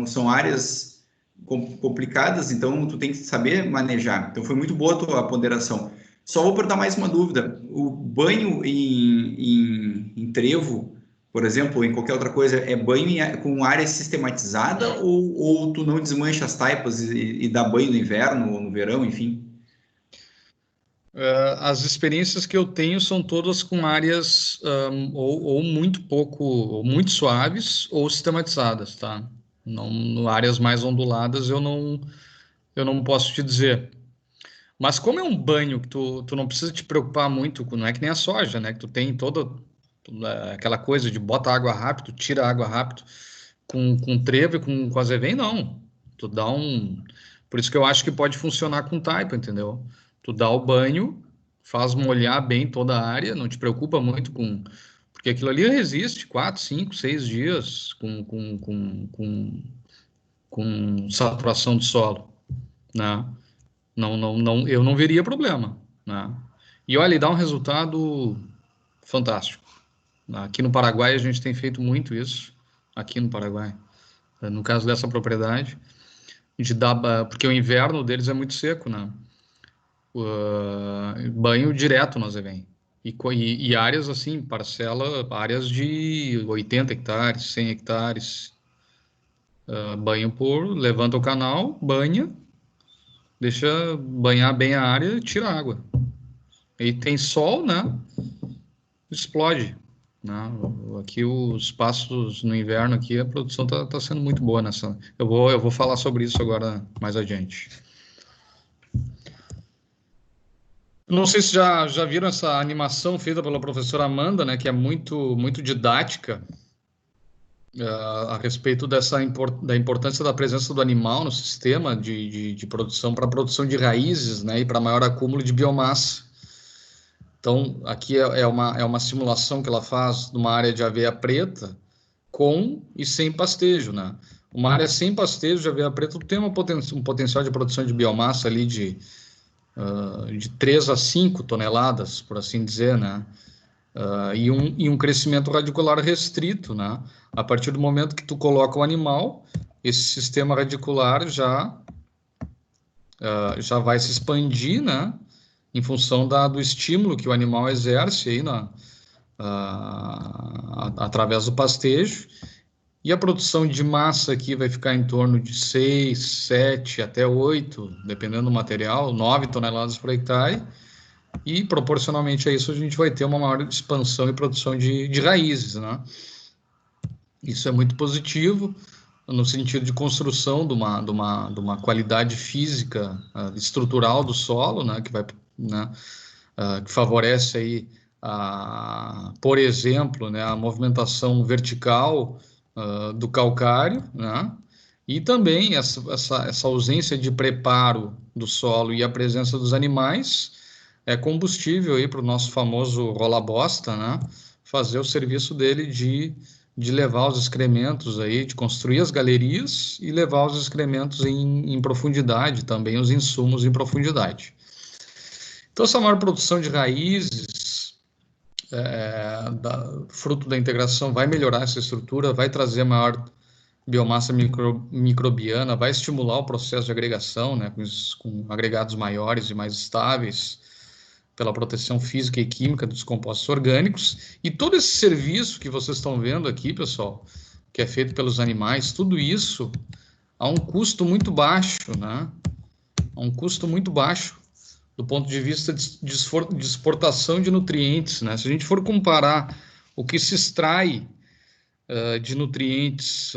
são áreas complicadas, então tu tem que saber manejar. Então foi muito boa a tua ponderação. Só vou perguntar mais uma dúvida. O banho em trevo, por exemplo, ou em qualquer outra coisa, é banho com área sistematizada ou tu não desmancha as taipas e dá banho no inverno ou no verão, enfim? As experiências que eu tenho são todas com áreas ou muito pouco, ou muito suaves ou sistematizadas, tá? Não, áreas mais onduladas eu não posso te dizer. Mas como é um banho que tu não precisa te preocupar muito, não é que nem a soja, né? Que tu tem toda aquela coisa de bota água rápido, tira água rápido, com trevo e com azevém, não. Tu dá um... Por isso que eu acho que pode funcionar com taipa, entendeu? Tu dá o banho, faz molhar bem toda a área, não te preocupa muito com... Porque aquilo ali resiste 4, 5, 6 dias com saturação de solo, né? Eu não veria problema, né? E olha, dá um resultado fantástico. Aqui no Paraguai a gente tem feito muito isso, aqui no Paraguai. No caso dessa propriedade, de dar, porque o inverno deles é muito seco, né? Banho direto nós vem. E áreas assim, áreas de 80 hectares, 100 hectares, levanta o canal, banha, deixa banhar bem a área e tira a água. E tem sol, né? Explode. Né? Aqui os pastos no inverno, aqui a produção tá sendo muito boa nessa. Eu vou falar sobre isso agora mais adiante. Não sei se já viram essa animação feita pela professora Amanda, né? Que é muito didática a respeito da importância da presença do animal no sistema de produção para a produção de raízes, né? E para maior acúmulo de biomassa. Então, aqui é uma simulação que ela faz numa área de aveia preta com e sem pastejo, né? Uma área sem pastejo de aveia preta tem um potencial de produção de biomassa ali de 3 a 5 toneladas, por assim dizer, né? E um crescimento radicular restrito, né? A partir do momento que tu coloca o animal, esse sistema radicular já vai se expandir, né? Em função do estímulo que o animal exerce aí através do pastejo. E a produção de massa aqui vai ficar em torno de 6, 7 até 8, dependendo do material, 9 toneladas por hectare. E, proporcionalmente a isso, a gente vai ter uma maior expansão e produção de raízes, né? Isso é muito positivo no sentido de construção de uma qualidade física, estrutural do solo, né? Que vai, né? Que favorece aí, por exemplo, né? A movimentação vertical do calcário, né? E também essa ausência de preparo do solo e a presença dos animais é combustível aí para o nosso famoso rola-bosta, né? Fazer o serviço dele de levar os excrementos aí, de construir as galerias e levar os excrementos em profundidade, também os insumos em profundidade. Então, essa maior produção de raízes, fruto da integração, vai melhorar essa estrutura, vai trazer maior biomassa microbiana, vai estimular o processo de agregação, né, com agregados maiores e mais estáveis, pela proteção física e química dos compostos orgânicos. E todo esse serviço que vocês estão vendo aqui, pessoal, que é feito pelos animais, tudo isso a um custo muito baixo, né? A um custo muito baixo do ponto de vista de exportação de nutrientes, né? Se a gente for comparar o que se extrai de nutrientes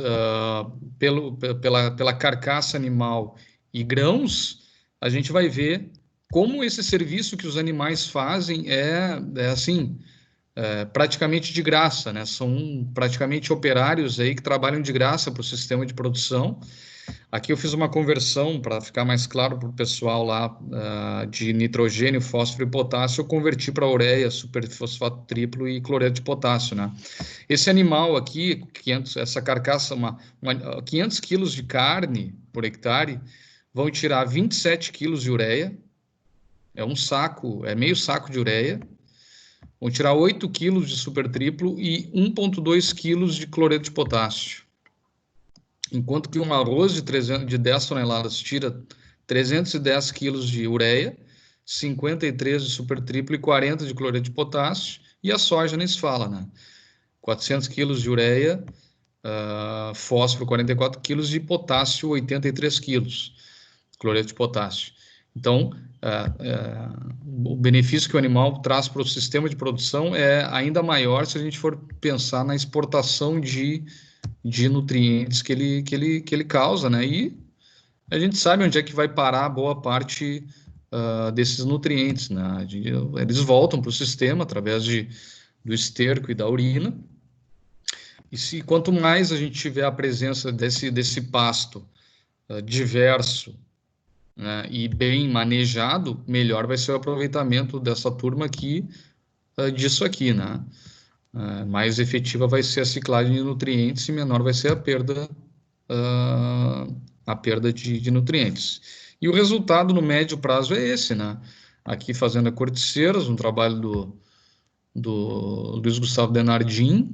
pela carcaça animal e grãos, a gente vai ver como esse serviço que os animais fazem assim, praticamente de graça, né? São praticamente operários aí que trabalham de graça para o sistema de produção. Aqui eu fiz uma conversão para ficar mais claro para o pessoal lá de nitrogênio, fósforo e potássio, eu converti para ureia, superfosfato triplo e cloreto de potássio, né? Esse animal aqui, essa carcaça, 500 quilos de carne por hectare, vão tirar 27 quilos de ureia, meio saco de ureia, vão tirar 8 quilos de super triplo e 1,2 quilos de cloreto de potássio. Enquanto que um arroz de 10 toneladas tira 310 quilos de ureia, 53 de super triplo e 40 de cloreto de potássio, e a soja nem se fala, né? 400 quilos de ureia, fósforo 44 quilos e potássio 83 quilos, cloreto de potássio. Então, o benefício que o animal traz para o sistema de produção é ainda maior se a gente for pensar na exportação de nutrientes que ele causa, né? E a gente sabe onde é que vai parar boa parte desses nutrientes, né? Eles voltam para o sistema através do esterco e da urina. E quanto mais a gente tiver a presença desse pasto diverso, né, e bem manejado, melhor vai ser o aproveitamento dessa turma aqui, disso aqui, né? Mais efetiva vai ser a ciclagem de nutrientes e menor vai ser a perda de nutrientes. E o resultado no médio prazo é esse, né? Aqui Fazenda Corticeiras, um trabalho do Luiz Gustavo Denardim,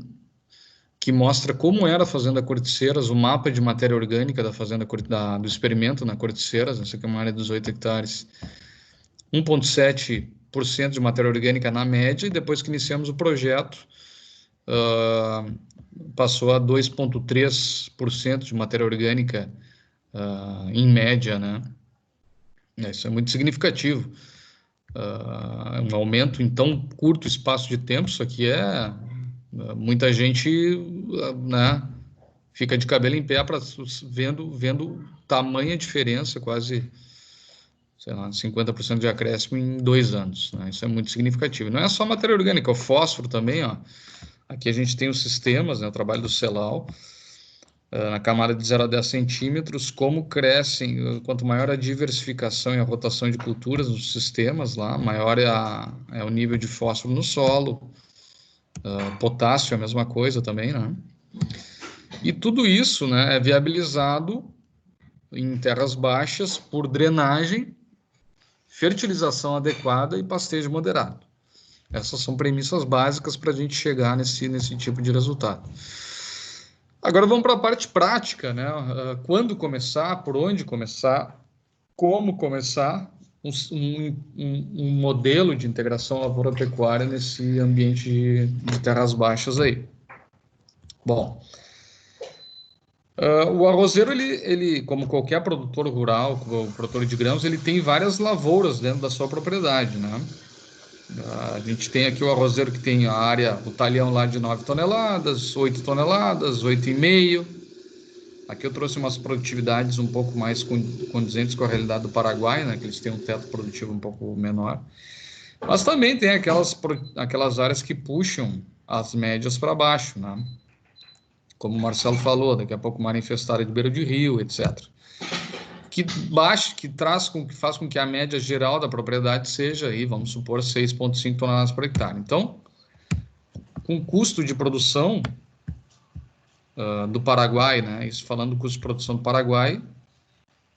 que mostra como era a Fazenda Corticeiras, o mapa de matéria orgânica da fazenda do experimento na Corticeiras, essa aqui é uma área de 18 hectares, 1,7% de matéria orgânica na média, e depois que iniciamos o projeto, passou a 2,3% de matéria orgânica em média, né? Isso é muito significativo. Um aumento em tão curto espaço de tempo, isso aqui muita gente, né, fica de cabelo em pé vendo tamanha diferença, quase, sei lá, 50% de acréscimo em 2 anos, né? Isso é muito significativo. Não é só matéria orgânica, o fósforo também, ó. Aqui a gente tem os sistemas, né, o trabalho do CELAL, na camada de 0 a 10 centímetros, como crescem, quanto maior a diversificação e a rotação de culturas nos sistemas lá, maior é o nível de fósforo no solo, potássio é a mesma coisa também, né? E tudo isso, né, é viabilizado em terras baixas por drenagem, fertilização adequada e pastejo moderado. Essas são premissas básicas para a gente chegar nesse tipo de resultado. Agora vamos para a parte prática, né? Quando começar, por onde começar, como começar um modelo de integração lavoura-pecuária nesse ambiente de terras baixas aí. Bom, o arrozeiro, ele, como qualquer produtor rural, produtor de grãos, ele tem várias lavouras dentro da sua propriedade, né? A gente tem aqui o arrozeiro que tem a área, o talhão lá de 9 toneladas, 8 toneladas, 8,5. Aqui eu trouxe umas produtividades um pouco mais condizentes com a realidade do Paraguai, né? Que eles têm um teto produtivo um pouco menor. Mas também tem aquelas áreas que puxam as médias para baixo, né? Como o Marcelo falou, daqui a pouco uma área infestada de beira de rio, etc. Que faz com que a média geral da propriedade seja aí, vamos supor, 6,5 toneladas por hectare. Então, com custo de produção do Paraguai, né? Isso falando do custo de produção do Paraguai,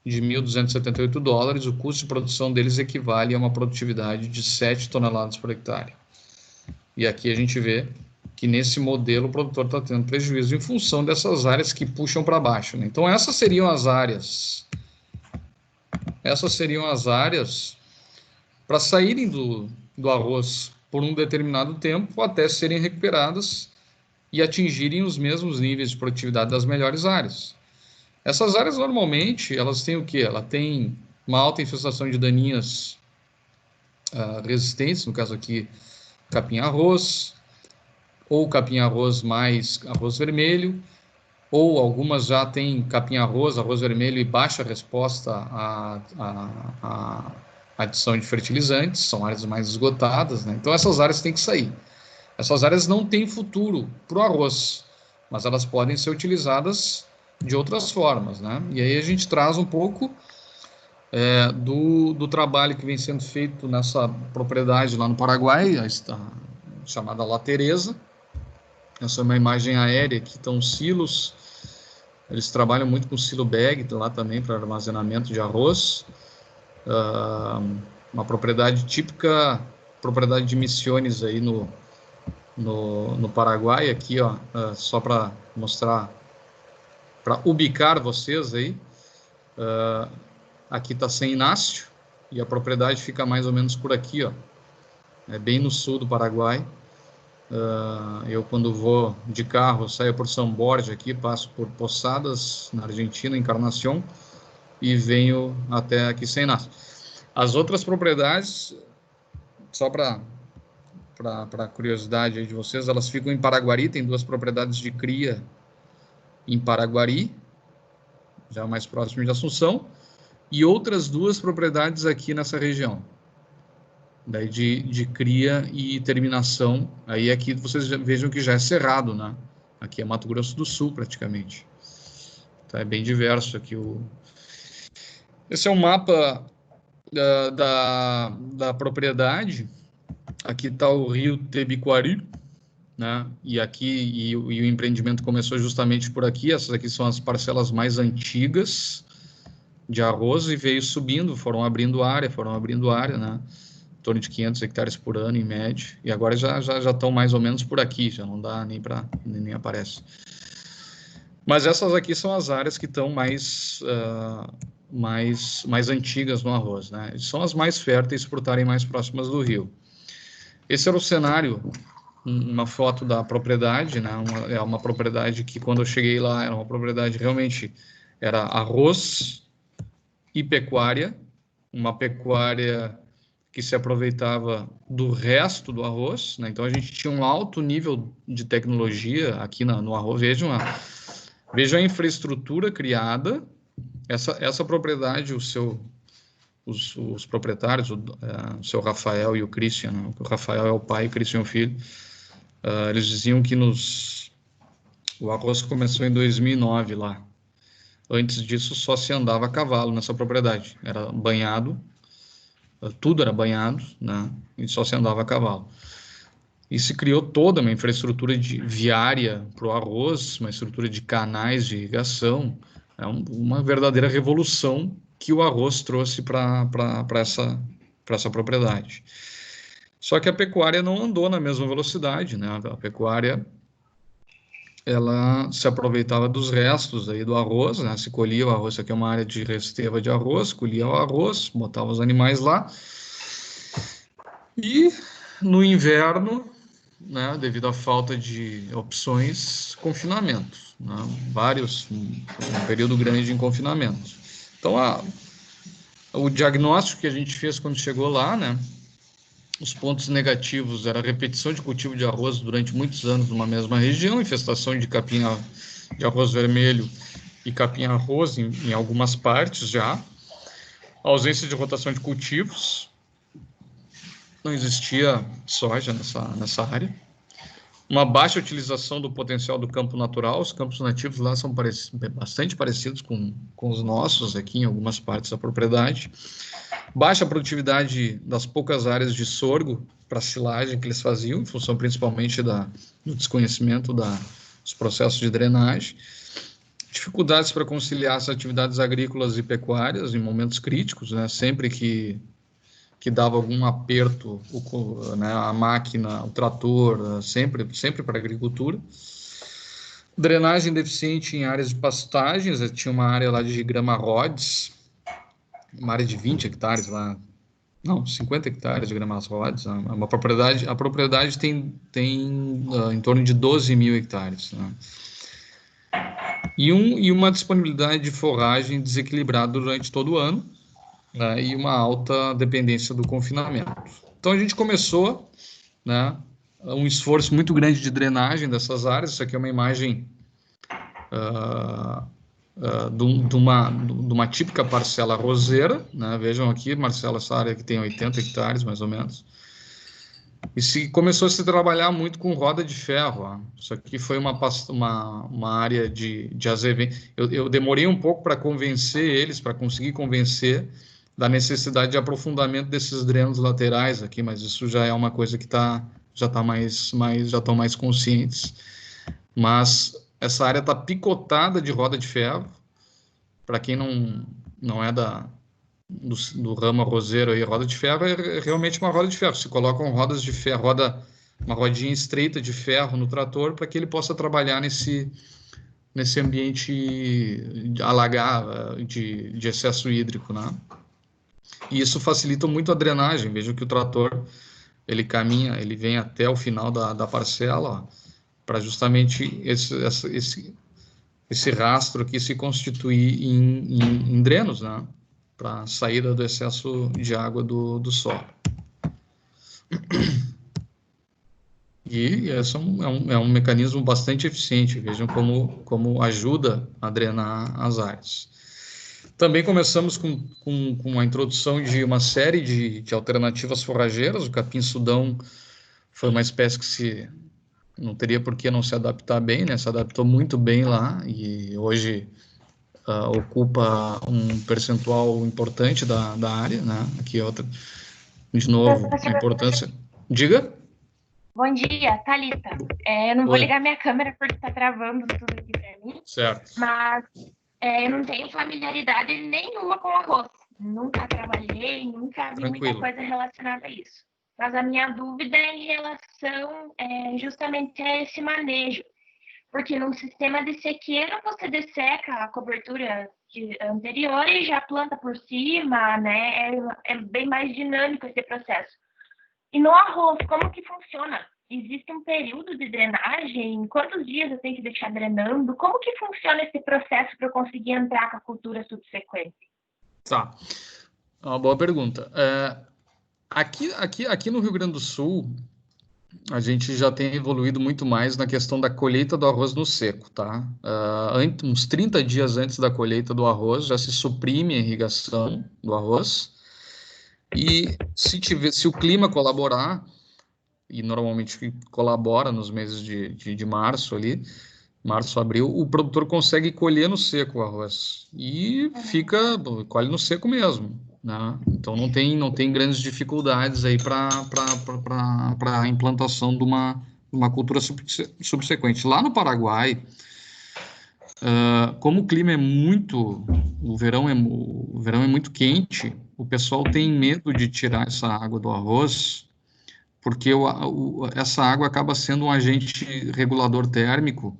de $1.278, o custo de produção deles equivale a uma produtividade de 7 toneladas por hectare. E aqui a gente vê que nesse modelo o produtor está tendo prejuízo em função dessas áreas que puxam para baixo, né? Então essas seriam as áreas para saírem do arroz por um determinado tempo até serem recuperadas e atingirem os mesmos níveis de produtividade das melhores áreas. Essas áreas normalmente elas têm o quê? Ela tem uma alta infestação de daninhas resistentes, no caso aqui capim-arroz, ou capim-arroz mais arroz vermelho, ou algumas já têm capim-arroz, arroz vermelho e baixa resposta à adição de fertilizantes, são áreas mais esgotadas, né? Então essas áreas têm que sair. Essas áreas não têm futuro para o arroz, mas elas podem ser utilizadas de outras formas, né? E aí a gente traz um pouco do trabalho que vem sendo feito nessa propriedade lá no Paraguai, chamada La Teresa. Essa é uma imagem aérea, aqui estão os silos. Eles trabalham muito com silo bag lá também para armazenamento de arroz. Uma propriedade típica, propriedade de Misiones aí no Paraguai, aqui, ó, só para mostrar, para ubicar vocês aí. Aqui está San Inácio e a propriedade fica mais ou menos por aqui, ó, bem no sul do Paraguai. Eu, quando vou de carro, saio por São Borja aqui, passo por Posadas, na Argentina, Encarnação, e venho até aqui San Inácio. As outras propriedades, só para curiosidade aí de vocês, elas ficam em Paraguari, tem 2 propriedades de cria em Paraguari, já mais próximo de Assunção, e outras 2 propriedades aqui nessa região. Daí de cria e terminação, aí aqui vocês vejam que já é cerrado, né? Aqui é Mato Grosso do Sul, praticamente. Então é bem diverso aqui. Esse é um mapa da propriedade. Aqui está o rio Tebiquari, né? E o empreendimento começou justamente por aqui. Essas aqui são as parcelas mais antigas de arroz e veio subindo, foram abrindo área, né? Em torno de 500 hectares por ano, em média, e agora já estão mais ou menos por aqui, já não dá nem aparece. Mas essas aqui são as áreas que estão mais antigas no arroz, né? São as mais férteis por estarem mais próximas do rio. Esse era o cenário, uma foto da propriedade, né? É uma propriedade que, quando eu cheguei lá, era uma propriedade realmente, era arroz e pecuária, uma pecuária que se aproveitava do resto do arroz, né? Então a gente tinha um alto nível de tecnologia aqui no arroz. Vejam a infraestrutura criada. Essa propriedade, os proprietários, o seu Rafael e o Christian, né? O Rafael é o pai e o Christian é o filho. Eles diziam que o arroz começou em 2009 lá. Antes disso só se andava a cavalo nessa propriedade. Era banhado. Tudo era banhado, né? E só se andava a cavalo. E se criou toda uma infraestrutura viária para o arroz, uma estrutura de canais de irrigação, uma verdadeira revolução que o arroz trouxe para essa propriedade. Só que a pecuária não andou na mesma velocidade, né? A pecuária ela se aproveitava dos restos aí do arroz, né? Se colhia o arroz, isso aqui é uma área de resteva de arroz, colhia o arroz, botava os animais lá. E no inverno, né, devido à falta de opções, confinamento, né? Um período grande em confinamento. Então, o diagnóstico que a gente fez quando chegou lá, né? Os pontos negativos era a repetição de cultivo de arroz durante muitos anos numa mesma região, infestação de capim de arroz vermelho e capim-arroz em algumas partes já, a ausência de rotação de cultivos, não existia soja nessa área, uma baixa utilização do potencial do campo natural, os campos nativos lá são bastante parecidos com os nossos aqui em algumas partes da propriedade, baixa produtividade das poucas áreas de sorgo para silagem que eles faziam, em função principalmente do desconhecimento dos processos de drenagem, dificuldades para conciliar as atividades agrícolas e pecuárias em momentos críticos, né? Sempre que dava algum aperto, né, a máquina, o trator, sempre para a agricultura. Drenagem deficiente em áreas de pastagens, tinha uma área lá de grama Rhodes, uma área de 20 hectares lá, não, 50 hectares de gramas Rhodes, a propriedade tem em torno de 12 mil hectares, né? E uma disponibilidade de forragem desequilibrada durante todo o ano, né? E uma alta dependência do confinamento. Então a gente começou, né, um esforço muito grande de drenagem dessas áreas. Isso aqui é uma imagem de uma típica parcela arrozeira, né? Vejam aqui, Marcelo, essa área que tem 80 hectares, mais ou menos. E começou a se trabalhar muito com roda de ferro. Ó. Isso aqui foi uma área de azevém. Eu demorei um pouco para convencer eles, para conseguir convencer da necessidade de aprofundamento desses drenos laterais aqui, mas isso já é uma coisa que já estão mais conscientes. Mas essa área está picotada de roda de ferro. Para quem não é do ramo arrozeiro aí, roda de ferro é realmente uma roda de ferro. Se colocam rodas de ferro, uma rodinha estreita de ferro no trator para que ele possa trabalhar nesse ambiente alagado de excesso hídrico, né? E isso facilita muito a drenagem. Vejam que o trator ele caminha, ele vem até o final da parcela para justamente esse rastro aqui se constituir em drenos, né? Para a saída do excesso de água do solo. E esse é um mecanismo bastante eficiente. Vejam como ajuda a drenar as áreas. Também começamos com a introdução de uma série de alternativas forrageiras. O capim-sudão foi uma espécie que não teria por que não se adaptar bem, né? Se adaptou muito bem lá e hoje ocupa um percentual importante da área, né? Aqui outra, de novo, a importância. Diga. Bom dia, Thalita. Eu não vou ligar minha câmera porque está travando tudo aqui para mim. Certo. Mas eu não tenho familiaridade nenhuma com arroz. Nunca trabalhei, nunca vi muita coisa relacionada a isso. Mas a minha dúvida é em relação justamente a esse manejo. Porque num sistema de sequeira você desseca a cobertura anterior e já planta por cima, né? É bem mais dinâmico esse processo. E no arroz, como que funciona? Existe um período de drenagem? Quantos dias eu tenho que deixar drenando? Como que funciona esse processo para eu conseguir entrar com a cultura subsequente? Tá, uma boa pergunta. Aqui no Rio Grande do Sul, a gente já tem evoluído muito mais na questão da colheita do arroz no seco, tá? Uns 30 dias antes da colheita do arroz, já se suprime a irrigação do arroz. E se o clima colaborar, e normalmente colabora nos meses de março ali, março, abril, o produtor consegue colher no seco o arroz. E colhe no seco mesmo, né? Então não tem grandes dificuldades aí para a implantação de uma cultura subsequente. Lá no Paraguai, como o clima o verão é muito quente, o pessoal tem medo de tirar essa água do arroz, porque essa água acaba sendo um agente regulador térmico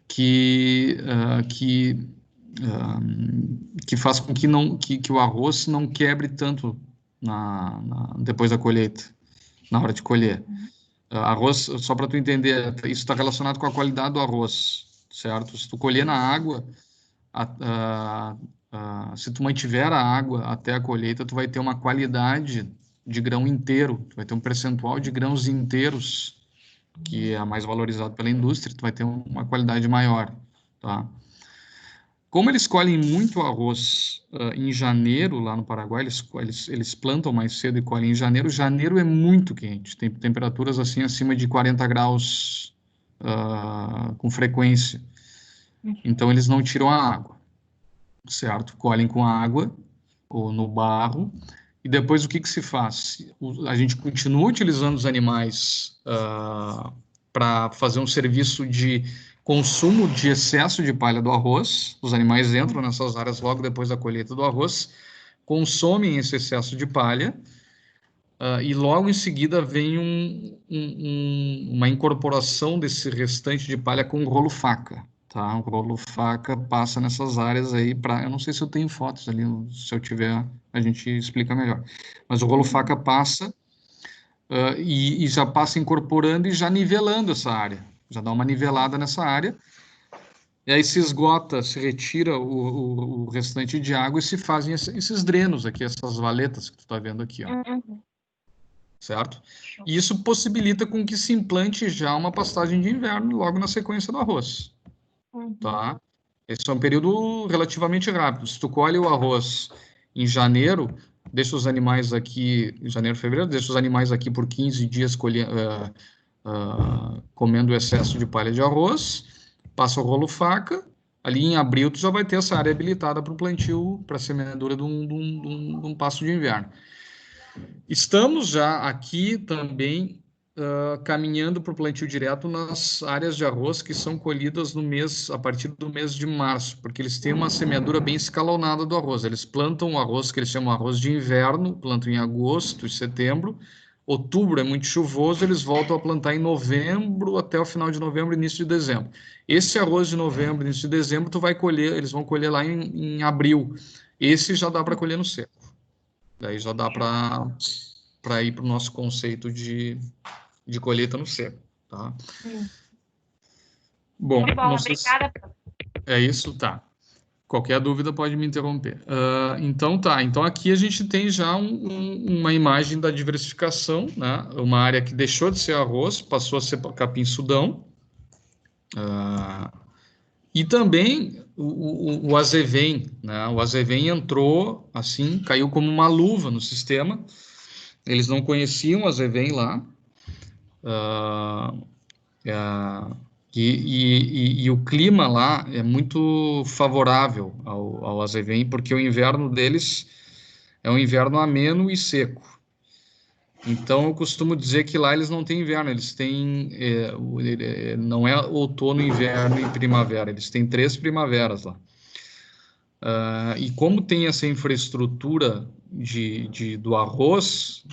que faz com que o arroz não quebre tanto depois da colheita, na hora de colher. Arroz, só para tu entender, isso está relacionado com a qualidade do arroz, certo? Se tu colher na água, se tu mantiver a água até a colheita, tu vai ter uma qualidade de grão inteiro, tu vai ter um percentual de grãos inteiros, que é mais valorizado pela indústria, tu vai ter uma qualidade maior, tá? Como eles colhem muito arroz em janeiro, lá no Paraguai, eles plantam mais cedo e colhem em janeiro. Janeiro é muito quente, tem temperaturas assim acima de 40 graus com frequência. Então, eles não tiram a água, certo? Colhem com a água ou no barro. E depois, o que se faz? A gente continua utilizando os animais para fazer um serviço de consumo de excesso de palha do arroz. Os animais entram nessas áreas logo depois da colheita do arroz, consomem esse excesso de palha, e logo em seguida vem uma incorporação desse restante de palha com o rolo faca, tá? O rolo faca passa nessas áreas aí eu não sei se eu tenho fotos ali, se eu tiver, a gente explica melhor. Mas o rolo faca passa e já passa incorporando e já nivelando essa área. Já dá uma nivelada nessa área, e aí se esgota, se retira o restante de água e se fazem esses drenos aqui, essas valetas que tu está vendo aqui, ó. Certo? E isso possibilita com que se implante já uma pastagem de inverno logo na sequência do arroz. Tá? Esse é um período relativamente rápido. Se tu colhe o arroz em janeiro, deixa os animais aqui, em janeiro, fevereiro, deixa os animais aqui por 15 dias comendo o excesso de palha de arroz, passa o rolo faca, ali em abril tu já vai ter essa área habilitada para o plantio, para a semeadura de um pasto de inverno. Estamos já aqui também caminhando para o plantio direto nas áreas de arroz que são colhidas a partir do mês de março, porque eles têm uma semeadura bem escalonada do arroz. Eles plantam o arroz que eles chamam arroz de inverno, plantam em agosto e setembro. Outubro é muito chuvoso, eles voltam a plantar em novembro, até o final de novembro, início de dezembro. Esse arroz de novembro, início de dezembro, eles vão colher lá em abril. Esse já dá para colher no seco. Daí já dá para ir para o nosso conceito de colheita no seco, tá? Bom, não sei se... É isso, tá. Qualquer dúvida pode me interromper. Então, tá. Então, aqui a gente tem já uma imagem da diversificação, né? Uma área que deixou de ser arroz, passou a ser capim-sudão. E também o azevém, né? O azevém entrou, assim, caiu como uma luva no sistema. Eles não conheciam o azevém lá. E o clima lá é muito favorável ao azevém, porque o inverno deles é um inverno ameno e seco. Então, eu costumo dizer que lá eles não têm inverno, eles têm... não é outono, inverno e primavera, eles têm 3 primaveras lá. E como tem essa infraestrutura do arroz,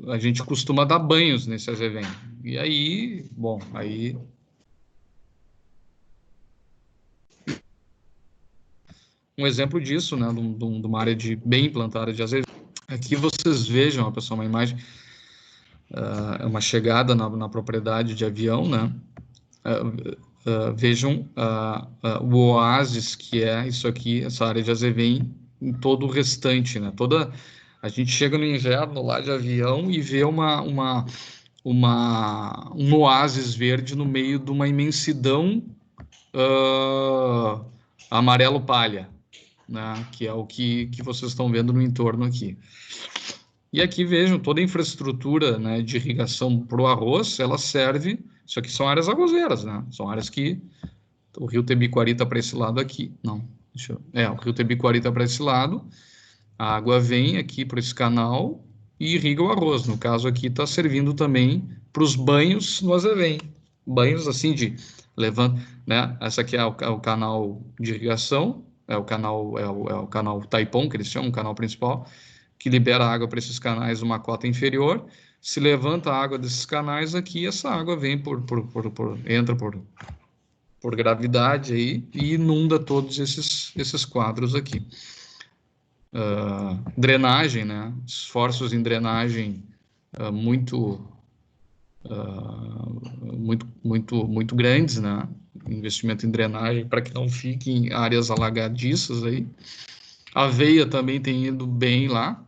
a gente costuma dar banhos nesse azevém. E aí, bom, aí... Um exemplo disso, né, de uma área bem implantada de azevém. Aqui vocês vejam, pessoal, uma imagem... uma chegada na propriedade de avião, né? Vejam o oásis que é isso aqui, essa área de azevém, em todo o restante, né? A gente chega no inverno lá de avião e vê um oásis verde no meio de uma imensidão amarelo palha, né? Que é o que vocês estão vendo no entorno aqui. E aqui vejam, toda a infraestrutura, né, de irrigação para o arroz, ela serve... Isso aqui são áreas arrozeiras, né? São áreas que... O rio Tebiquari está para esse lado aqui. Não, o rio Tebiquari está para esse lado. A água vem aqui para esse canal e irriga o arroz. No caso aqui está servindo também para os banhos no azevém. Banhos assim de... né? Essa aqui é o canal de irrigação. É o canal Taipão, que eles chamam, o canal principal, que libera água para esses canais uma cota inferior, se levanta a água desses canais aqui, essa água vem entra por por gravidade aí e inunda todos esses quadros aqui. Drenagem, né? Esforços em drenagem muito grandes, né? Investimento em drenagem para que não fiquem áreas alagadiças aí. A aveia também tem ido bem lá.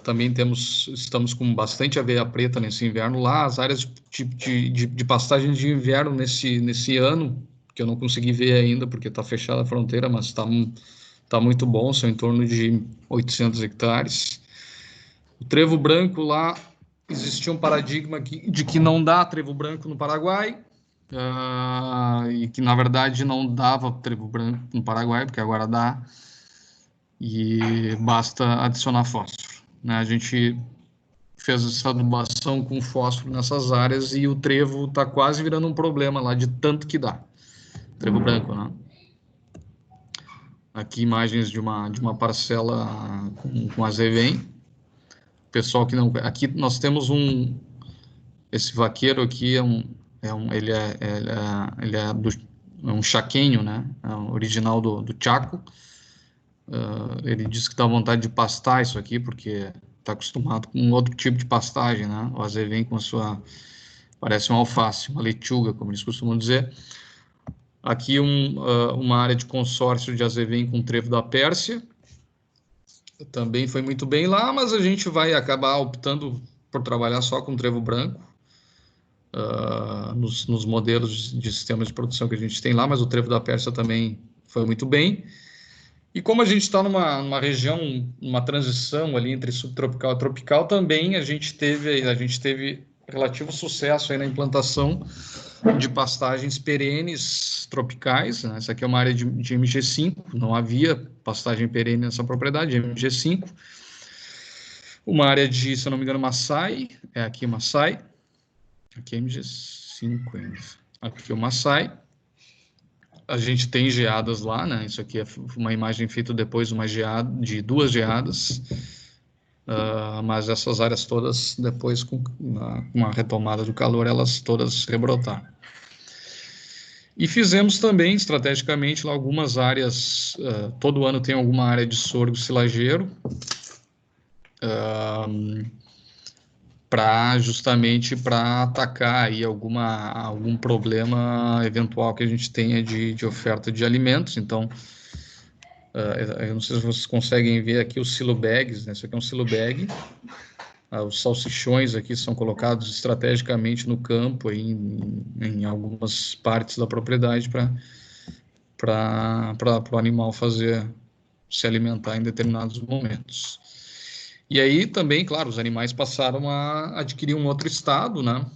Também estamos com bastante aveia preta nesse inverno lá. As áreas de pastagem de inverno nesse ano, que eu não consegui ver ainda porque está fechada a fronteira, mas está muito bom, são em torno de 800 hectares. O trevo branco lá, existia um paradigma de que não dá trevo branco no Paraguai, e que na verdade não dava trevo branco no Paraguai, porque agora dá, e basta adicionar fósforo, né? A gente fez essa adubação com fósforo nessas áreas e o trevo está quase virando um problema lá de tanto que dá. Trevo branco, né? Aqui imagens de uma parcela com azevém. Pessoal que não... Aqui nós temos esse vaqueiro aqui ele é um chaquenho, né? É um original do Chaco. Ele disse que dá vontade de pastar isso aqui, porque está acostumado com outro tipo de pastagem, né? O azevém com a sua... Parece um alface, uma lechuga, como eles costumam dizer. Aqui uma área de consórcio de azevém com trevo da Pérsia. Também foi muito bem lá, mas a gente vai acabar optando por trabalhar só com trevo branco nos modelos de sistemas de produção que a gente tem lá, mas o trevo da Pérsia também foi muito bem. E como a gente está numa região, uma transição ali entre subtropical e tropical, também a gente teve relativo sucesso aí na implantação de pastagens perenes tropicais, né? Essa aqui é uma área de MG5, não havia pastagem perene nessa propriedade, MG5. Uma área de, se eu não me engano, Maasai, aqui Maasai, aqui é MG5 ainda, aqui é o Maasai. A gente tem geadas lá, né? Isso aqui é uma imagem feita depois de 2 geadas, mas essas áreas todas, depois com uma retomada do calor, elas todas rebrotaram. E fizemos também, estrategicamente, lá algumas áreas, todo ano tem alguma área de sorgo silageiro, justamente para atacar aí algum problema eventual que a gente tenha de oferta de alimentos. Então, eu não sei se vocês conseguem ver aqui os silo bags, né? Isso aqui é um silo bag. Os salsichões aqui são colocados estrategicamente no campo, aí, em algumas partes da propriedade, para o animal se alimentar em determinados momentos. E aí também, claro, os animais passaram a adquirir um outro estado, né?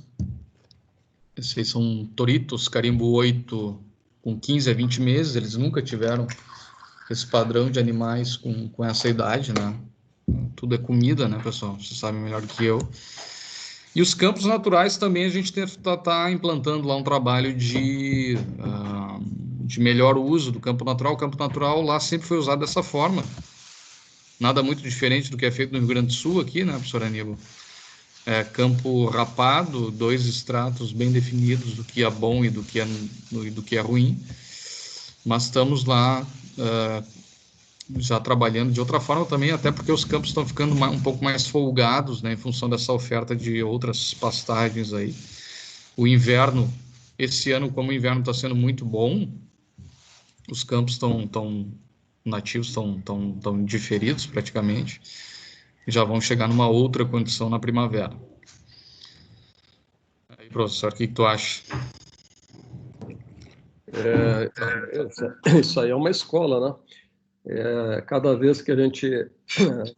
Esses são toritos, carimbo 8, com 15 a 20 meses, eles nunca tiveram esse padrão de animais com essa idade, né? Tudo é comida, né, pessoal? Vocês sabem melhor do que eu. E os campos naturais também a gente está implantando lá um trabalho de melhor uso do campo natural. O campo natural lá sempre foi usado dessa forma. Nada muito diferente do que é feito no Rio Grande do Sul aqui, né, professor Aníbal? Campo rapado, 2 estratos bem definidos do que é bom e do que é ruim. Mas estamos lá já trabalhando de outra forma também, até porque os campos estão ficando um pouco mais folgados, né, em função dessa oferta de outras pastagens aí. O inverno, esse ano, como o inverno está sendo muito bom, os campos nativos estão diferidos praticamente, e já vão chegar numa outra condição na primavera. Aí, professor, o que tu acha? Isso aí é uma escola, né? Cada vez que a gente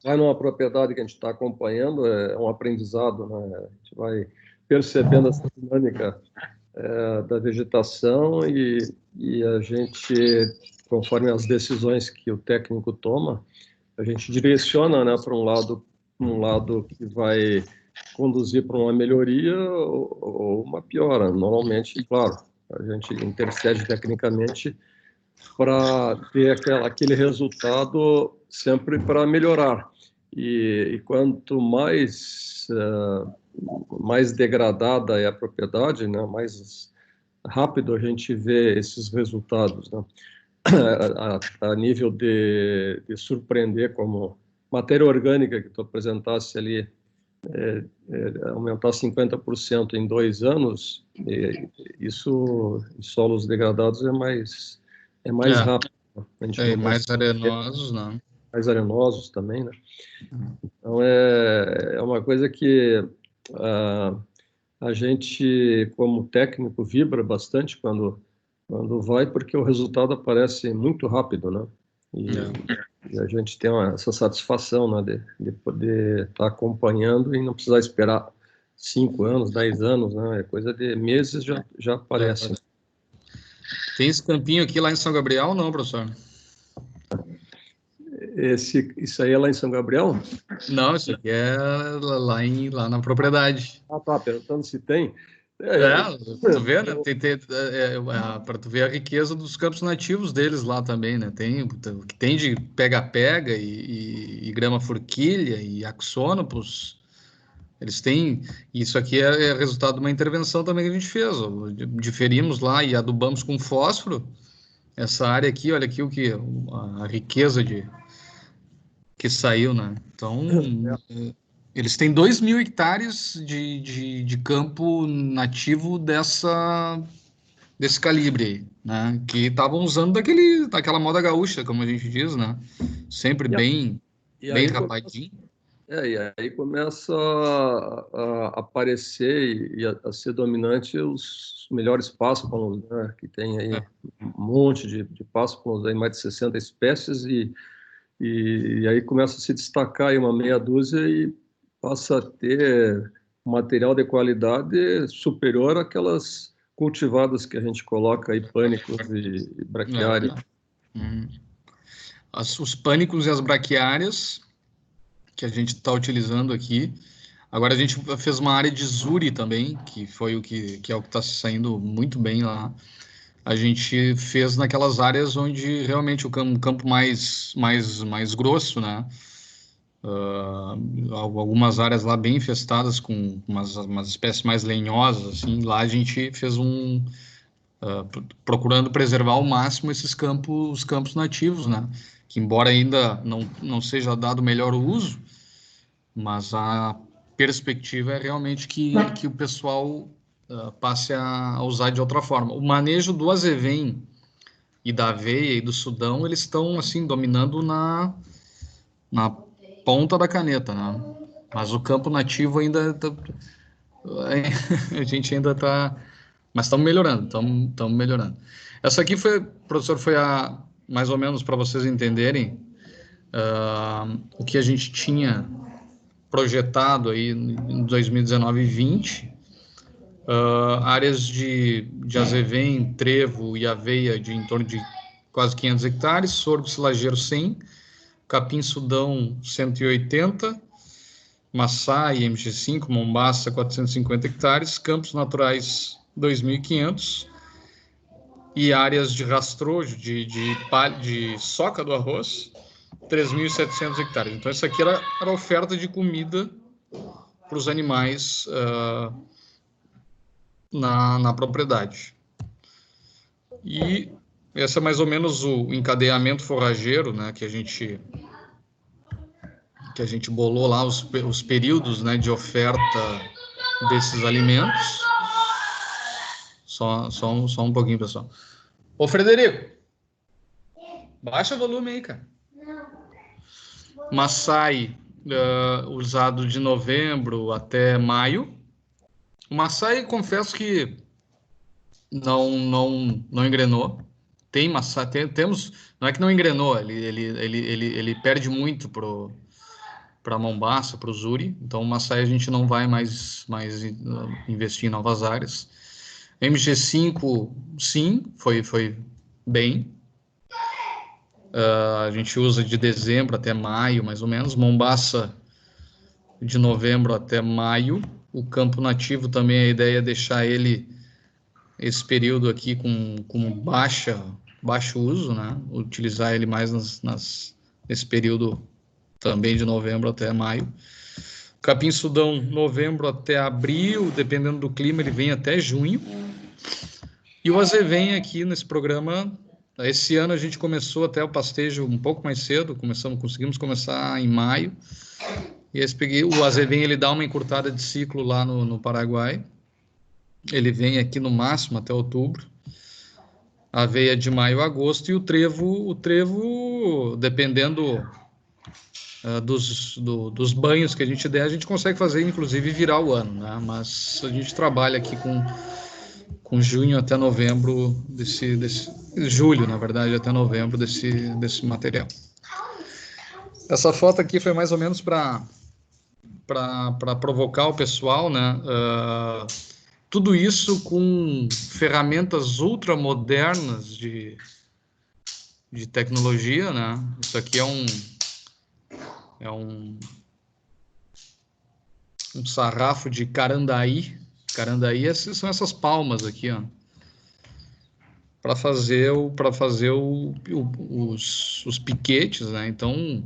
vai numa propriedade que a gente está acompanhando, é um aprendizado, né? A gente vai percebendo essa dinâmica da vegetação e a gente, conforme as decisões que o técnico toma, a gente direciona, né, para um lado que vai conduzir para uma melhoria ou uma piora. Normalmente, claro, a gente intercede tecnicamente para ter aquele resultado sempre para melhorar. E quanto mais degradada é a propriedade, né, mais rápido a gente vê esses resultados, né? A nível de surpreender, como matéria orgânica que tu apresentasse ali, aumentar 50% em 2 anos, isso em solos degradados é mais rápido. Né? Mais arenosos, não. Mais arenosos também, né? Então, é uma coisa que a gente, como técnico, vibra bastante quando vai, porque o resultado aparece muito rápido, né? E a gente tem essa satisfação, né, de poder estar acompanhando e não precisar esperar 5 anos, 10 anos, né? É coisa de meses já aparece. Tem esse campinho aqui lá em São Gabriel, não, professor? Isso aí é lá em São Gabriel? Não, isso aqui é lá na propriedade. Tá, perguntando se tem. Tu vê, né? Para tu ver a riqueza dos campos nativos deles lá também, né? Tem o que tem de pega-pega e grama forquilha e axônopos. Eles têm. Isso aqui é resultado de uma intervenção também que a gente fez. Diferimos lá e adubamos com fósforo. Essa área aqui, olha aqui a riqueza que saiu, né? Então, eles têm 2.000 hectares de campo nativo desse calibre aí, né? Que estavam usando daquela moda gaúcha, como a gente diz, né? Sempre bem rapadinho. E aí começa a aparecer e a ser dominante os melhores pássaros, né? Que tem aí um monte de pássaros, aí mais de 60 espécies, e aí começa a se destacar aí uma meia dúzia e passa a ter um material de qualidade superior àquelas cultivadas que a gente coloca aí, pânicos e braquiários. Os pânicos e as braquiárias que a gente está utilizando aqui. Agora a gente fez uma área de Zuri também, que foi o que é o que está saindo muito bem lá. A gente fez naquelas áreas onde realmente o campo mais grosso, né? Algumas áreas lá bem infestadas com umas espécies mais lenhosas, assim. Lá a gente fez procurando preservar ao máximo os campos nativos, né? Que embora ainda não seja dado melhor uso, mas a perspectiva é realmente que o pessoal passe a usar de outra forma. O manejo do azevém e da aveia e do sudão, eles estão assim dominando na ponta da caneta, né? Mas o campo nativo ainda a gente ainda está, mas estamos melhorando. Essa aqui professor, foi mais ou menos para vocês entenderem o que a gente tinha projetado aí em 2019 e 2020, áreas de azevém, trevo e aveia de em torno de quase 500 hectares, sorgo silageiro 100, capim-sudão 180, Maçai, MG5, Mombaça 450 hectares, campos naturais 2.500 e áreas de rastrojo, de soca do arroz 3.700 hectares. Então, essa aqui era a oferta de comida para os animais na propriedade. E esse é mais ou menos o encadeamento forrageiro, né, que a gente bolou lá, os períodos, né, de oferta desses alimentos. Só um pouquinho, pessoal. Ô, Frederico, baixa o volume aí, cara. Maçai, usado de novembro até maio. O Maçai, confesso que não engrenou. Tem Maçai, temos, não é que não engrenou, ele perde muito para Mombaça, para o Zuri. Então, o Maçai a gente não vai mais investir em novas áreas. MG5, sim, foi bem. A gente usa de dezembro até maio, mais ou menos. Mombaça, de novembro até maio. O campo nativo também, a ideia é deixar esse período aqui com baixo uso, né? Utilizar ele mais nesse período também de novembro até maio. Capim-sudão, novembro até abril, dependendo do clima, ele vem até junho. E o azevém aqui nesse programa, esse ano a gente começou até o pastejo um pouco mais cedo, conseguimos começar em maio, e o azevém ele dá uma encurtada de ciclo lá no Paraguai, ele vem aqui no máximo até outubro, a aveia de maio a agosto, e o trevo dependendo dos banhos que a gente der, a gente consegue fazer, inclusive, virar o ano, né? Mas a gente trabalha aqui com junho até novembro julho, na verdade, até novembro desse material. Essa foto aqui foi mais ou menos para provocar o pessoal, né? Tudo isso com ferramentas ultramodernas de tecnologia, né? Isso aqui é um sarrafo de Carandaí. Carandaí são essas palmas aqui, ó, para fazer os piquetes, né? Então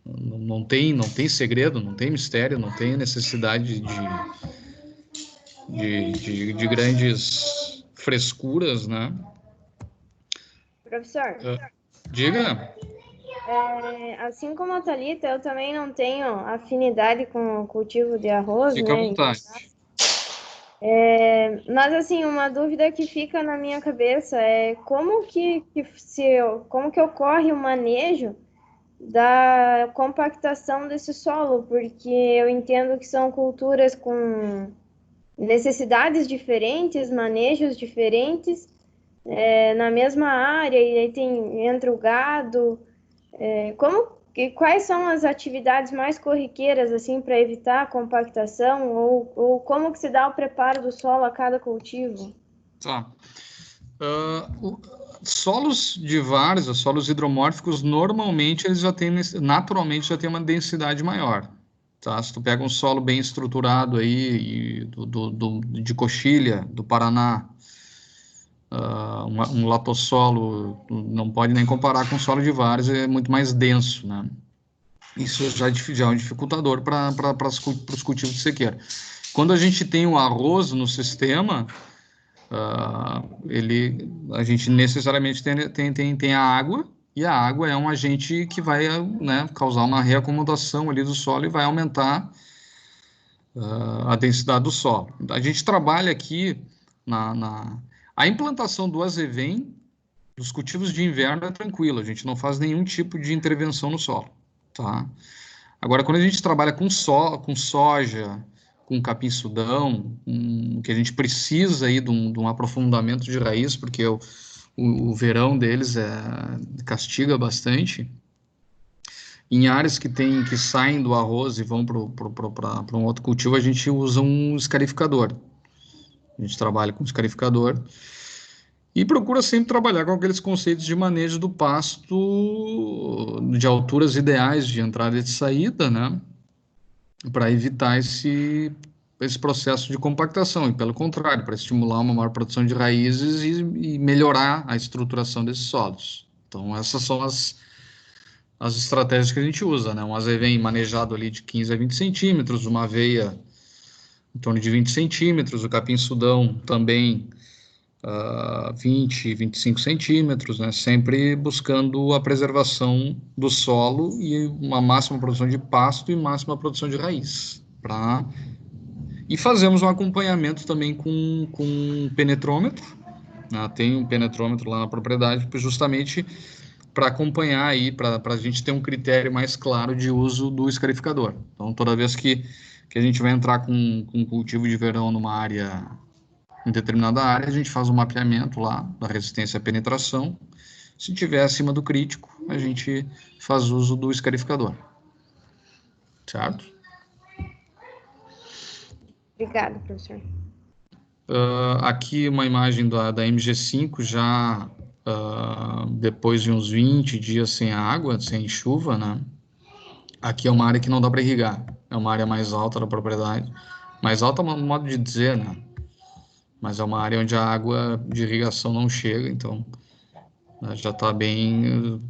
não tem segredo, não tem mistério, não tem necessidade de grandes frescuras, né? Professor, diga. Assim como a Thalita, eu também não tenho afinidade com o cultivo de arroz, Fica né? à vontade. Mas assim, uma dúvida que fica na minha cabeça é como que ocorre o manejo da compactação desse solo, porque eu entendo que são culturas com necessidades diferentes, manejos diferentes, na mesma área, e aí entra o gado. Quais são as atividades mais corriqueiras assim para evitar a compactação ou como que se dá o preparo do solo a cada cultivo? Tá. Solos de várzea, solos hidromórficos, normalmente eles naturalmente já têm uma densidade maior. Tá? Se tu pega um solo bem estruturado aí de Coxilha, do Paraná, um latossolo, não pode nem comparar com o solo de várzea, é muito mais denso, né? Isso já é um dificultador para os cultivos de sequeira. Quando a gente tem o arroz no sistema, a gente necessariamente tem a água, e a água é um agente que vai, né, causar uma reacomodação ali do solo e vai aumentar a densidade do solo. A gente trabalha aqui a implantação do azevém, dos cultivos de inverno é tranquilo, a gente não faz nenhum tipo de intervenção no solo, tá? Agora, quando a gente trabalha com soja, com capim-sudão, que a gente precisa aí de um aprofundamento de raiz, porque o verão deles castiga bastante. Em áreas que saem do arroz e vão para um outro cultivo, a gente usa um escarificador. A gente trabalha com escarificador e procura sempre trabalhar com aqueles conceitos de manejo do pasto de alturas ideais de entrada e de saída, né? Para evitar esse processo de compactação, e pelo contrário, para estimular uma maior produção de raízes e melhorar a estruturação desses solos. Então, essas são as estratégias que a gente usa, né? Um azevém manejado ali de 15 a 20 centímetros, uma aveia em torno de 20 centímetros, o capim-sudão também 20, 25 centímetros, né? Sempre buscando a preservação do solo e uma máxima produção de pasto e máxima produção de raiz. E fazemos um acompanhamento também com penetrômetro, né? Tem um penetrômetro lá na propriedade, justamente para acompanhar aí, para a gente ter um critério mais claro de uso do escarificador. Então, toda vez que a gente vai entrar com cultivo de verão numa área, em determinada área, a gente faz um mapeamento lá da resistência à penetração. Se tiver acima do crítico, a gente faz uso do escarificador. Certo? Obrigada, professor. Aqui uma imagem da MG5 já depois de uns 20 dias sem água, sem chuva, né? Aqui é uma área que não dá para irrigar. É uma área mais alta da propriedade. Mais alta é um modo de dizer, né? Mas é uma área onde a água de irrigação não chega, então já está bem...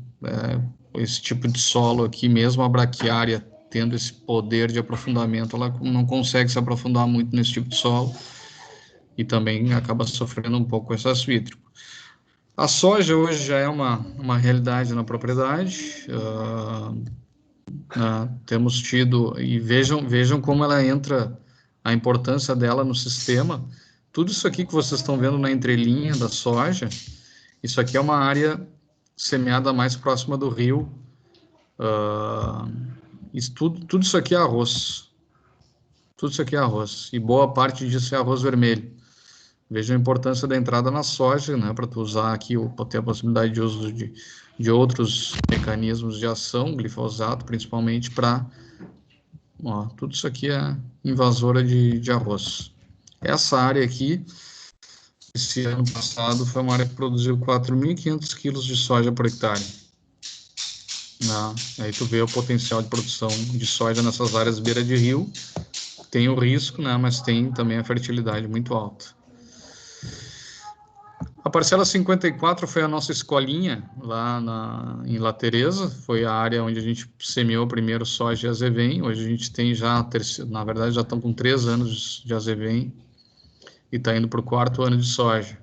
esse tipo de solo aqui, mesmo a braquiária tendo esse poder de aprofundamento, ela não consegue se aprofundar muito nesse tipo de solo. e também acaba sofrendo um pouco com excesso hídrico. A soja hoje já é uma realidade na propriedade, temos tido, e vejam como ela entra, a importância dela no sistema. Tudo isso aqui que vocês estão vendo na entrelinha da soja, isso aqui é uma área semeada mais próxima do rio, tudo isso aqui é arroz. Tudo isso aqui é arroz, e boa parte disso é arroz vermelho. Veja a importância da entrada na soja, né, para tu usar aqui, ter a possibilidade de uso de outros mecanismos de ação, glifosato principalmente, para... tudo isso aqui é invasora de arroz. Essa área aqui, esse ano passado, foi uma área que produziu 4.500 quilos de soja por hectare. Aí tu vê o potencial de produção de soja nessas áreas beira de rio. Tem o risco, né, mas tem também a fertilidade muito alta. A parcela 54 foi a nossa escolinha lá em La Teresa, foi a área onde a gente semeou primeiro soja e azevém. Hoje a gente tem na verdade já estamos com 3 anos de azevém e está indo para o 4º ano de soja.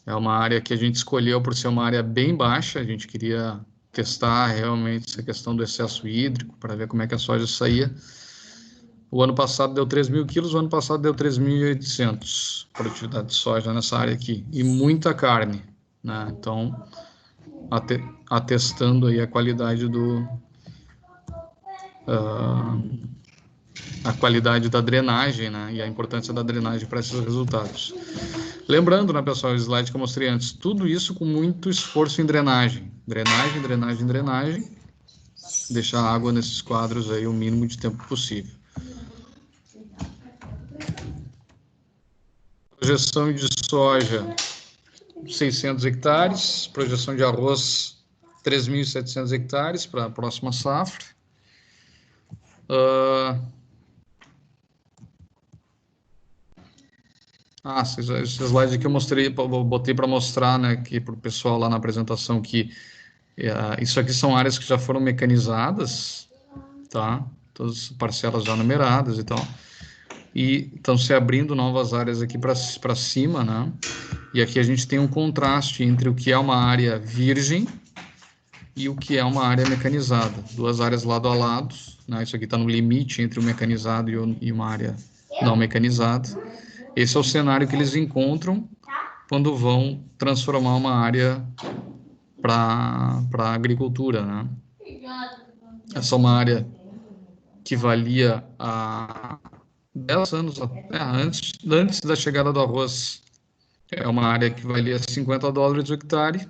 É uma área que a gente escolheu por ser uma área bem baixa, a gente queria testar realmente essa questão do excesso hídrico, para ver como é que a soja saía. O ano passado deu 3.000 quilos, o ano passado deu 3.800 produtividade de soja nessa área aqui. E muita carne, né? Então, atestando aí a qualidade a qualidade da drenagem, né? E a importância da drenagem para esses resultados. Lembrando, né, pessoal, o slide que eu mostrei antes, tudo isso com muito esforço em drenagem. Drenagem. Deixar a água nesses quadros aí o mínimo de tempo possível. Projeção de soja, 600 hectares. Projeção de arroz, 3.700 hectares para a próxima safra. Esse slide aqui eu botei para mostrar, né, aqui para o pessoal lá na apresentação, que isso aqui são áreas que já foram mecanizadas, tá? Todas as parcelas já numeradas e tal. E estão se abrindo novas áreas aqui para cima, né? E aqui a gente tem um contraste entre o que é uma área virgem e o que é uma área mecanizada. 2 áreas lado a lado, né? Isso aqui está no limite entre o mecanizado e uma área não mecanizada. Esse é o cenário que eles encontram quando vão transformar uma área para a agricultura, né? Essa é uma área que valia a 10 anos antes da chegada do arroz. É uma área que valia $50 o hectare,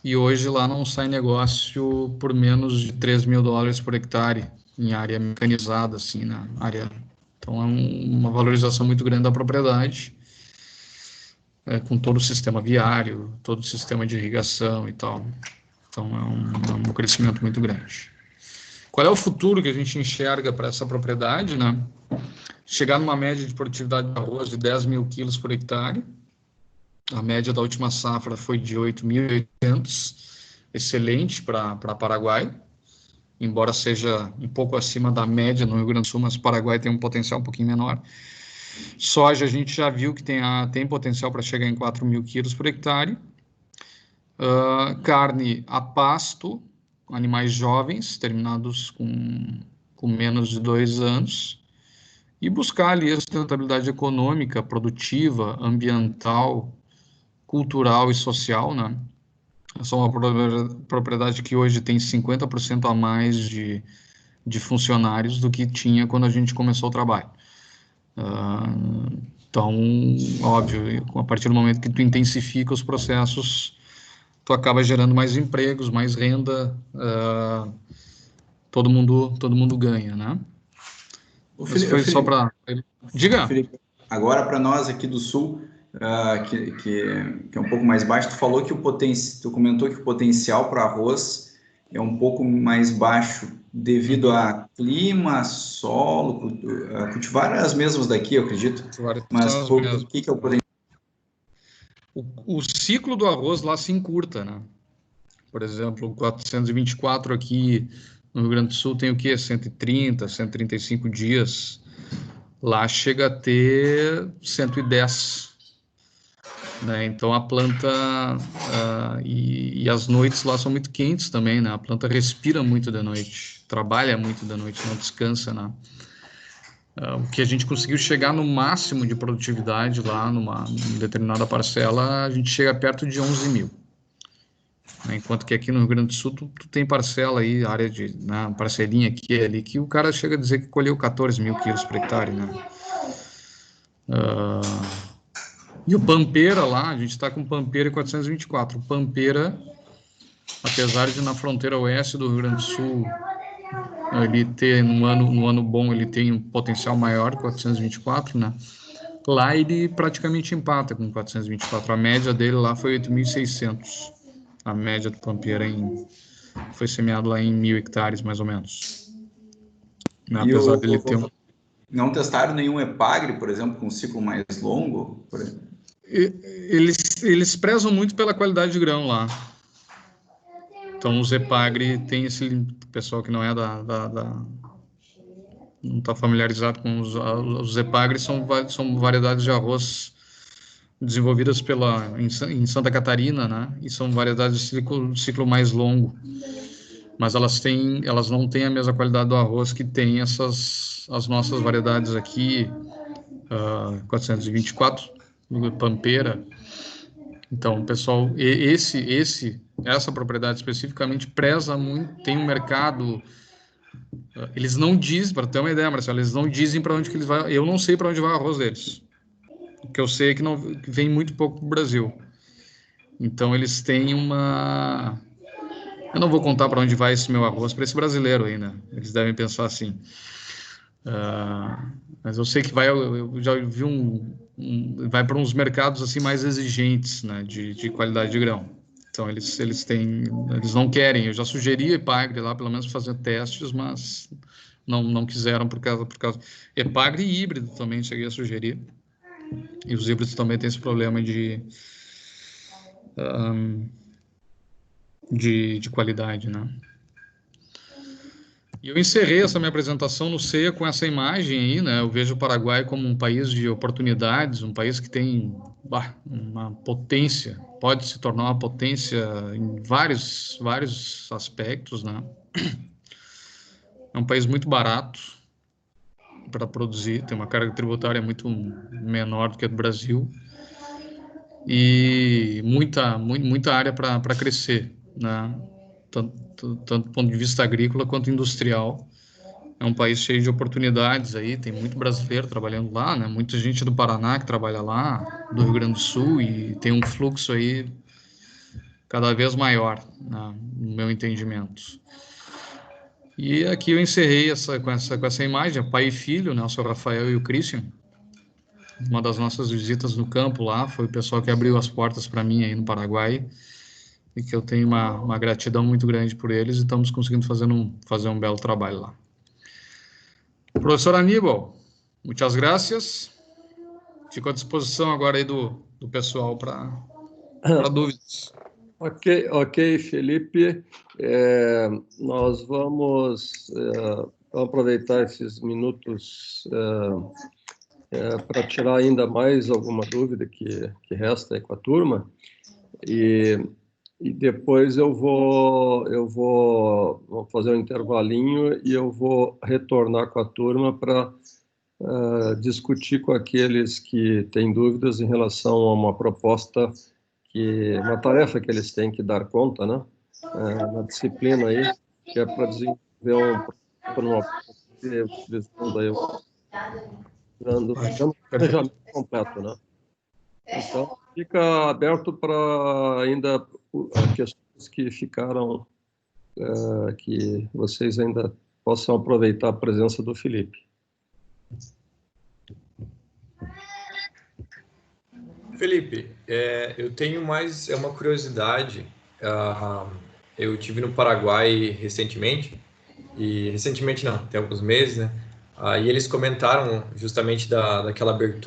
e hoje lá não sai negócio por menos de $3.000 por hectare em área mecanizada, assim, na área. Então é uma valorização muito grande da propriedade, com todo o sistema viário, todo o sistema de irrigação e tal. Então é um crescimento muito grande. Qual é o futuro que a gente enxerga para essa propriedade, né? Chegar numa média de produtividade de arroz de 10.000 quilos por hectare. A média da última safra foi de 8.800, excelente para Paraguai, embora seja um pouco acima da média no Rio Grande do Sul, mas Paraguai tem um potencial um pouquinho menor. Soja a gente já viu que tem potencial para chegar em 4.000 quilos por hectare. Carne a pasto, animais jovens, terminados com menos de 2 anos, e buscar ali a sustentabilidade econômica, produtiva, ambiental, cultural e social, né? Essa é uma propriedade que hoje tem 50% a mais de funcionários do que tinha quando a gente começou o trabalho. Então, óbvio, a partir do momento que tu intensifica os processos, tu acaba gerando mais empregos, mais renda, todo mundo ganha, né? Isso foi só para... Diga! Felipe, agora para nós aqui do Sul, que é um pouco mais baixo, tu falou que tu comentou que o potencial para arroz é um pouco mais baixo devido a clima, solo, cultivar as mesmas daqui, eu acredito. Mas o que é o potencial? O ciclo do arroz lá se encurta, né? Por exemplo, o 424 aqui no Rio Grande do Sul tem o quê? 130, 135 dias. lá chega a ter 110, né? Então a planta e as noites lá são muito quentes também, né? A planta respira muito de noite, trabalha muito de noite, não descansa, né? O que a gente conseguiu chegar no máximo de produtividade lá numa determinada parcela, a gente chega perto de 11 mil. Enquanto que aqui no Rio Grande do Sul, tu tem parcela aí, área de, né, parcelinha aqui e ali, que o cara chega a dizer que colheu 14 mil quilos por hectare, né? E o Pampeira lá, a gente está com Pampeira 424. O Pampeira, apesar de na fronteira oeste do Rio Grande do Sul, ele ter, no ano bom, ele tem um potencial maior, 424, né? Lá ele praticamente empata com 424. A média dele lá foi 8.600. A média do Pampeira foi semeado lá em 1.000 hectares, mais ou menos. Apesar dele ter Não testaram nenhum Epagre, por exemplo, com um ciclo mais longo? Eles prezam muito pela qualidade de grão lá. Então, os Epagre tem esse pessoal que não é não está familiarizado com os Epagre, são variedades de arroz desenvolvidas em Santa Catarina, né? E são variedades de ciclo mais longo. Mas elas não têm a mesma qualidade do arroz que tem as nossas variedades aqui, 424, Pampeira. Então, pessoal, essa propriedade especificamente preza muito, tem um mercado. Eles não dizem, para ter uma ideia, Marcelo, eles não dizem para onde que eles vão. Eu não sei para onde vai o arroz deles. O que eu sei é que vem muito pouco para o Brasil. Então, eles têm uma. Eu não vou contar para onde vai esse meu arroz, para esse brasileiro aí, né? Eles devem pensar assim. Mas eu sei que eu já vi vai para uns mercados assim mais exigentes, né, de qualidade de grão. Então eles não querem. Eu já sugeri Epagre lá, pelo menos fazer testes, mas não quiseram por causa Epagre e híbrido também cheguei a sugerir. E os híbridos também têm esse problema de qualidade, né? E eu encerrei essa minha apresentação no CEA com essa imagem aí, né? Eu vejo o Paraguai como um país de oportunidades, um país que tem uma potência, pode se tornar uma potência em vários aspectos, né? É um país muito barato para produzir, tem uma carga tributária muito menor do que a do Brasil e muita área para crescer, né? Tanto do ponto de vista agrícola quanto industrial. É um país cheio de oportunidades aí, tem muito brasileiro trabalhando lá, né? Muita gente do Paraná que trabalha lá, do Rio Grande do Sul, e tem um fluxo aí cada vez maior, né, no meu entendimento. E aqui eu encerrei com essa imagem, pai e filho, né, o seu Rafael e o Christian. Uma das nossas visitas no campo lá, foi o pessoal que abriu as portas para mim aí no Paraguai, e que eu tenho uma gratidão muito grande por eles, e estamos conseguindo fazer um belo trabalho lá. Professor Aníbal, muitas graças. Fico à disposição agora aí do pessoal para dúvidas. Ok, Felipe. Nós vamos aproveitar esses minutos para tirar ainda mais alguma dúvida que resta aí com a turma. E depois eu vou fazer um intervalinho e eu vou retornar com a turma para discutir com aqueles que têm dúvidas em relação a uma proposta, uma tarefa que eles têm que dar conta, né? Na disciplina aí, que é para desenvolver um planejamento completo, né? Então, fica aberto para ainda questões que ficaram, que vocês ainda possam aproveitar a presença do Felipe. Felipe, eu tenho mais uma curiosidade. Eu estive no Paraguai recentemente, e recentemente não, tem alguns meses, né? E eles comentaram justamente daquela abertura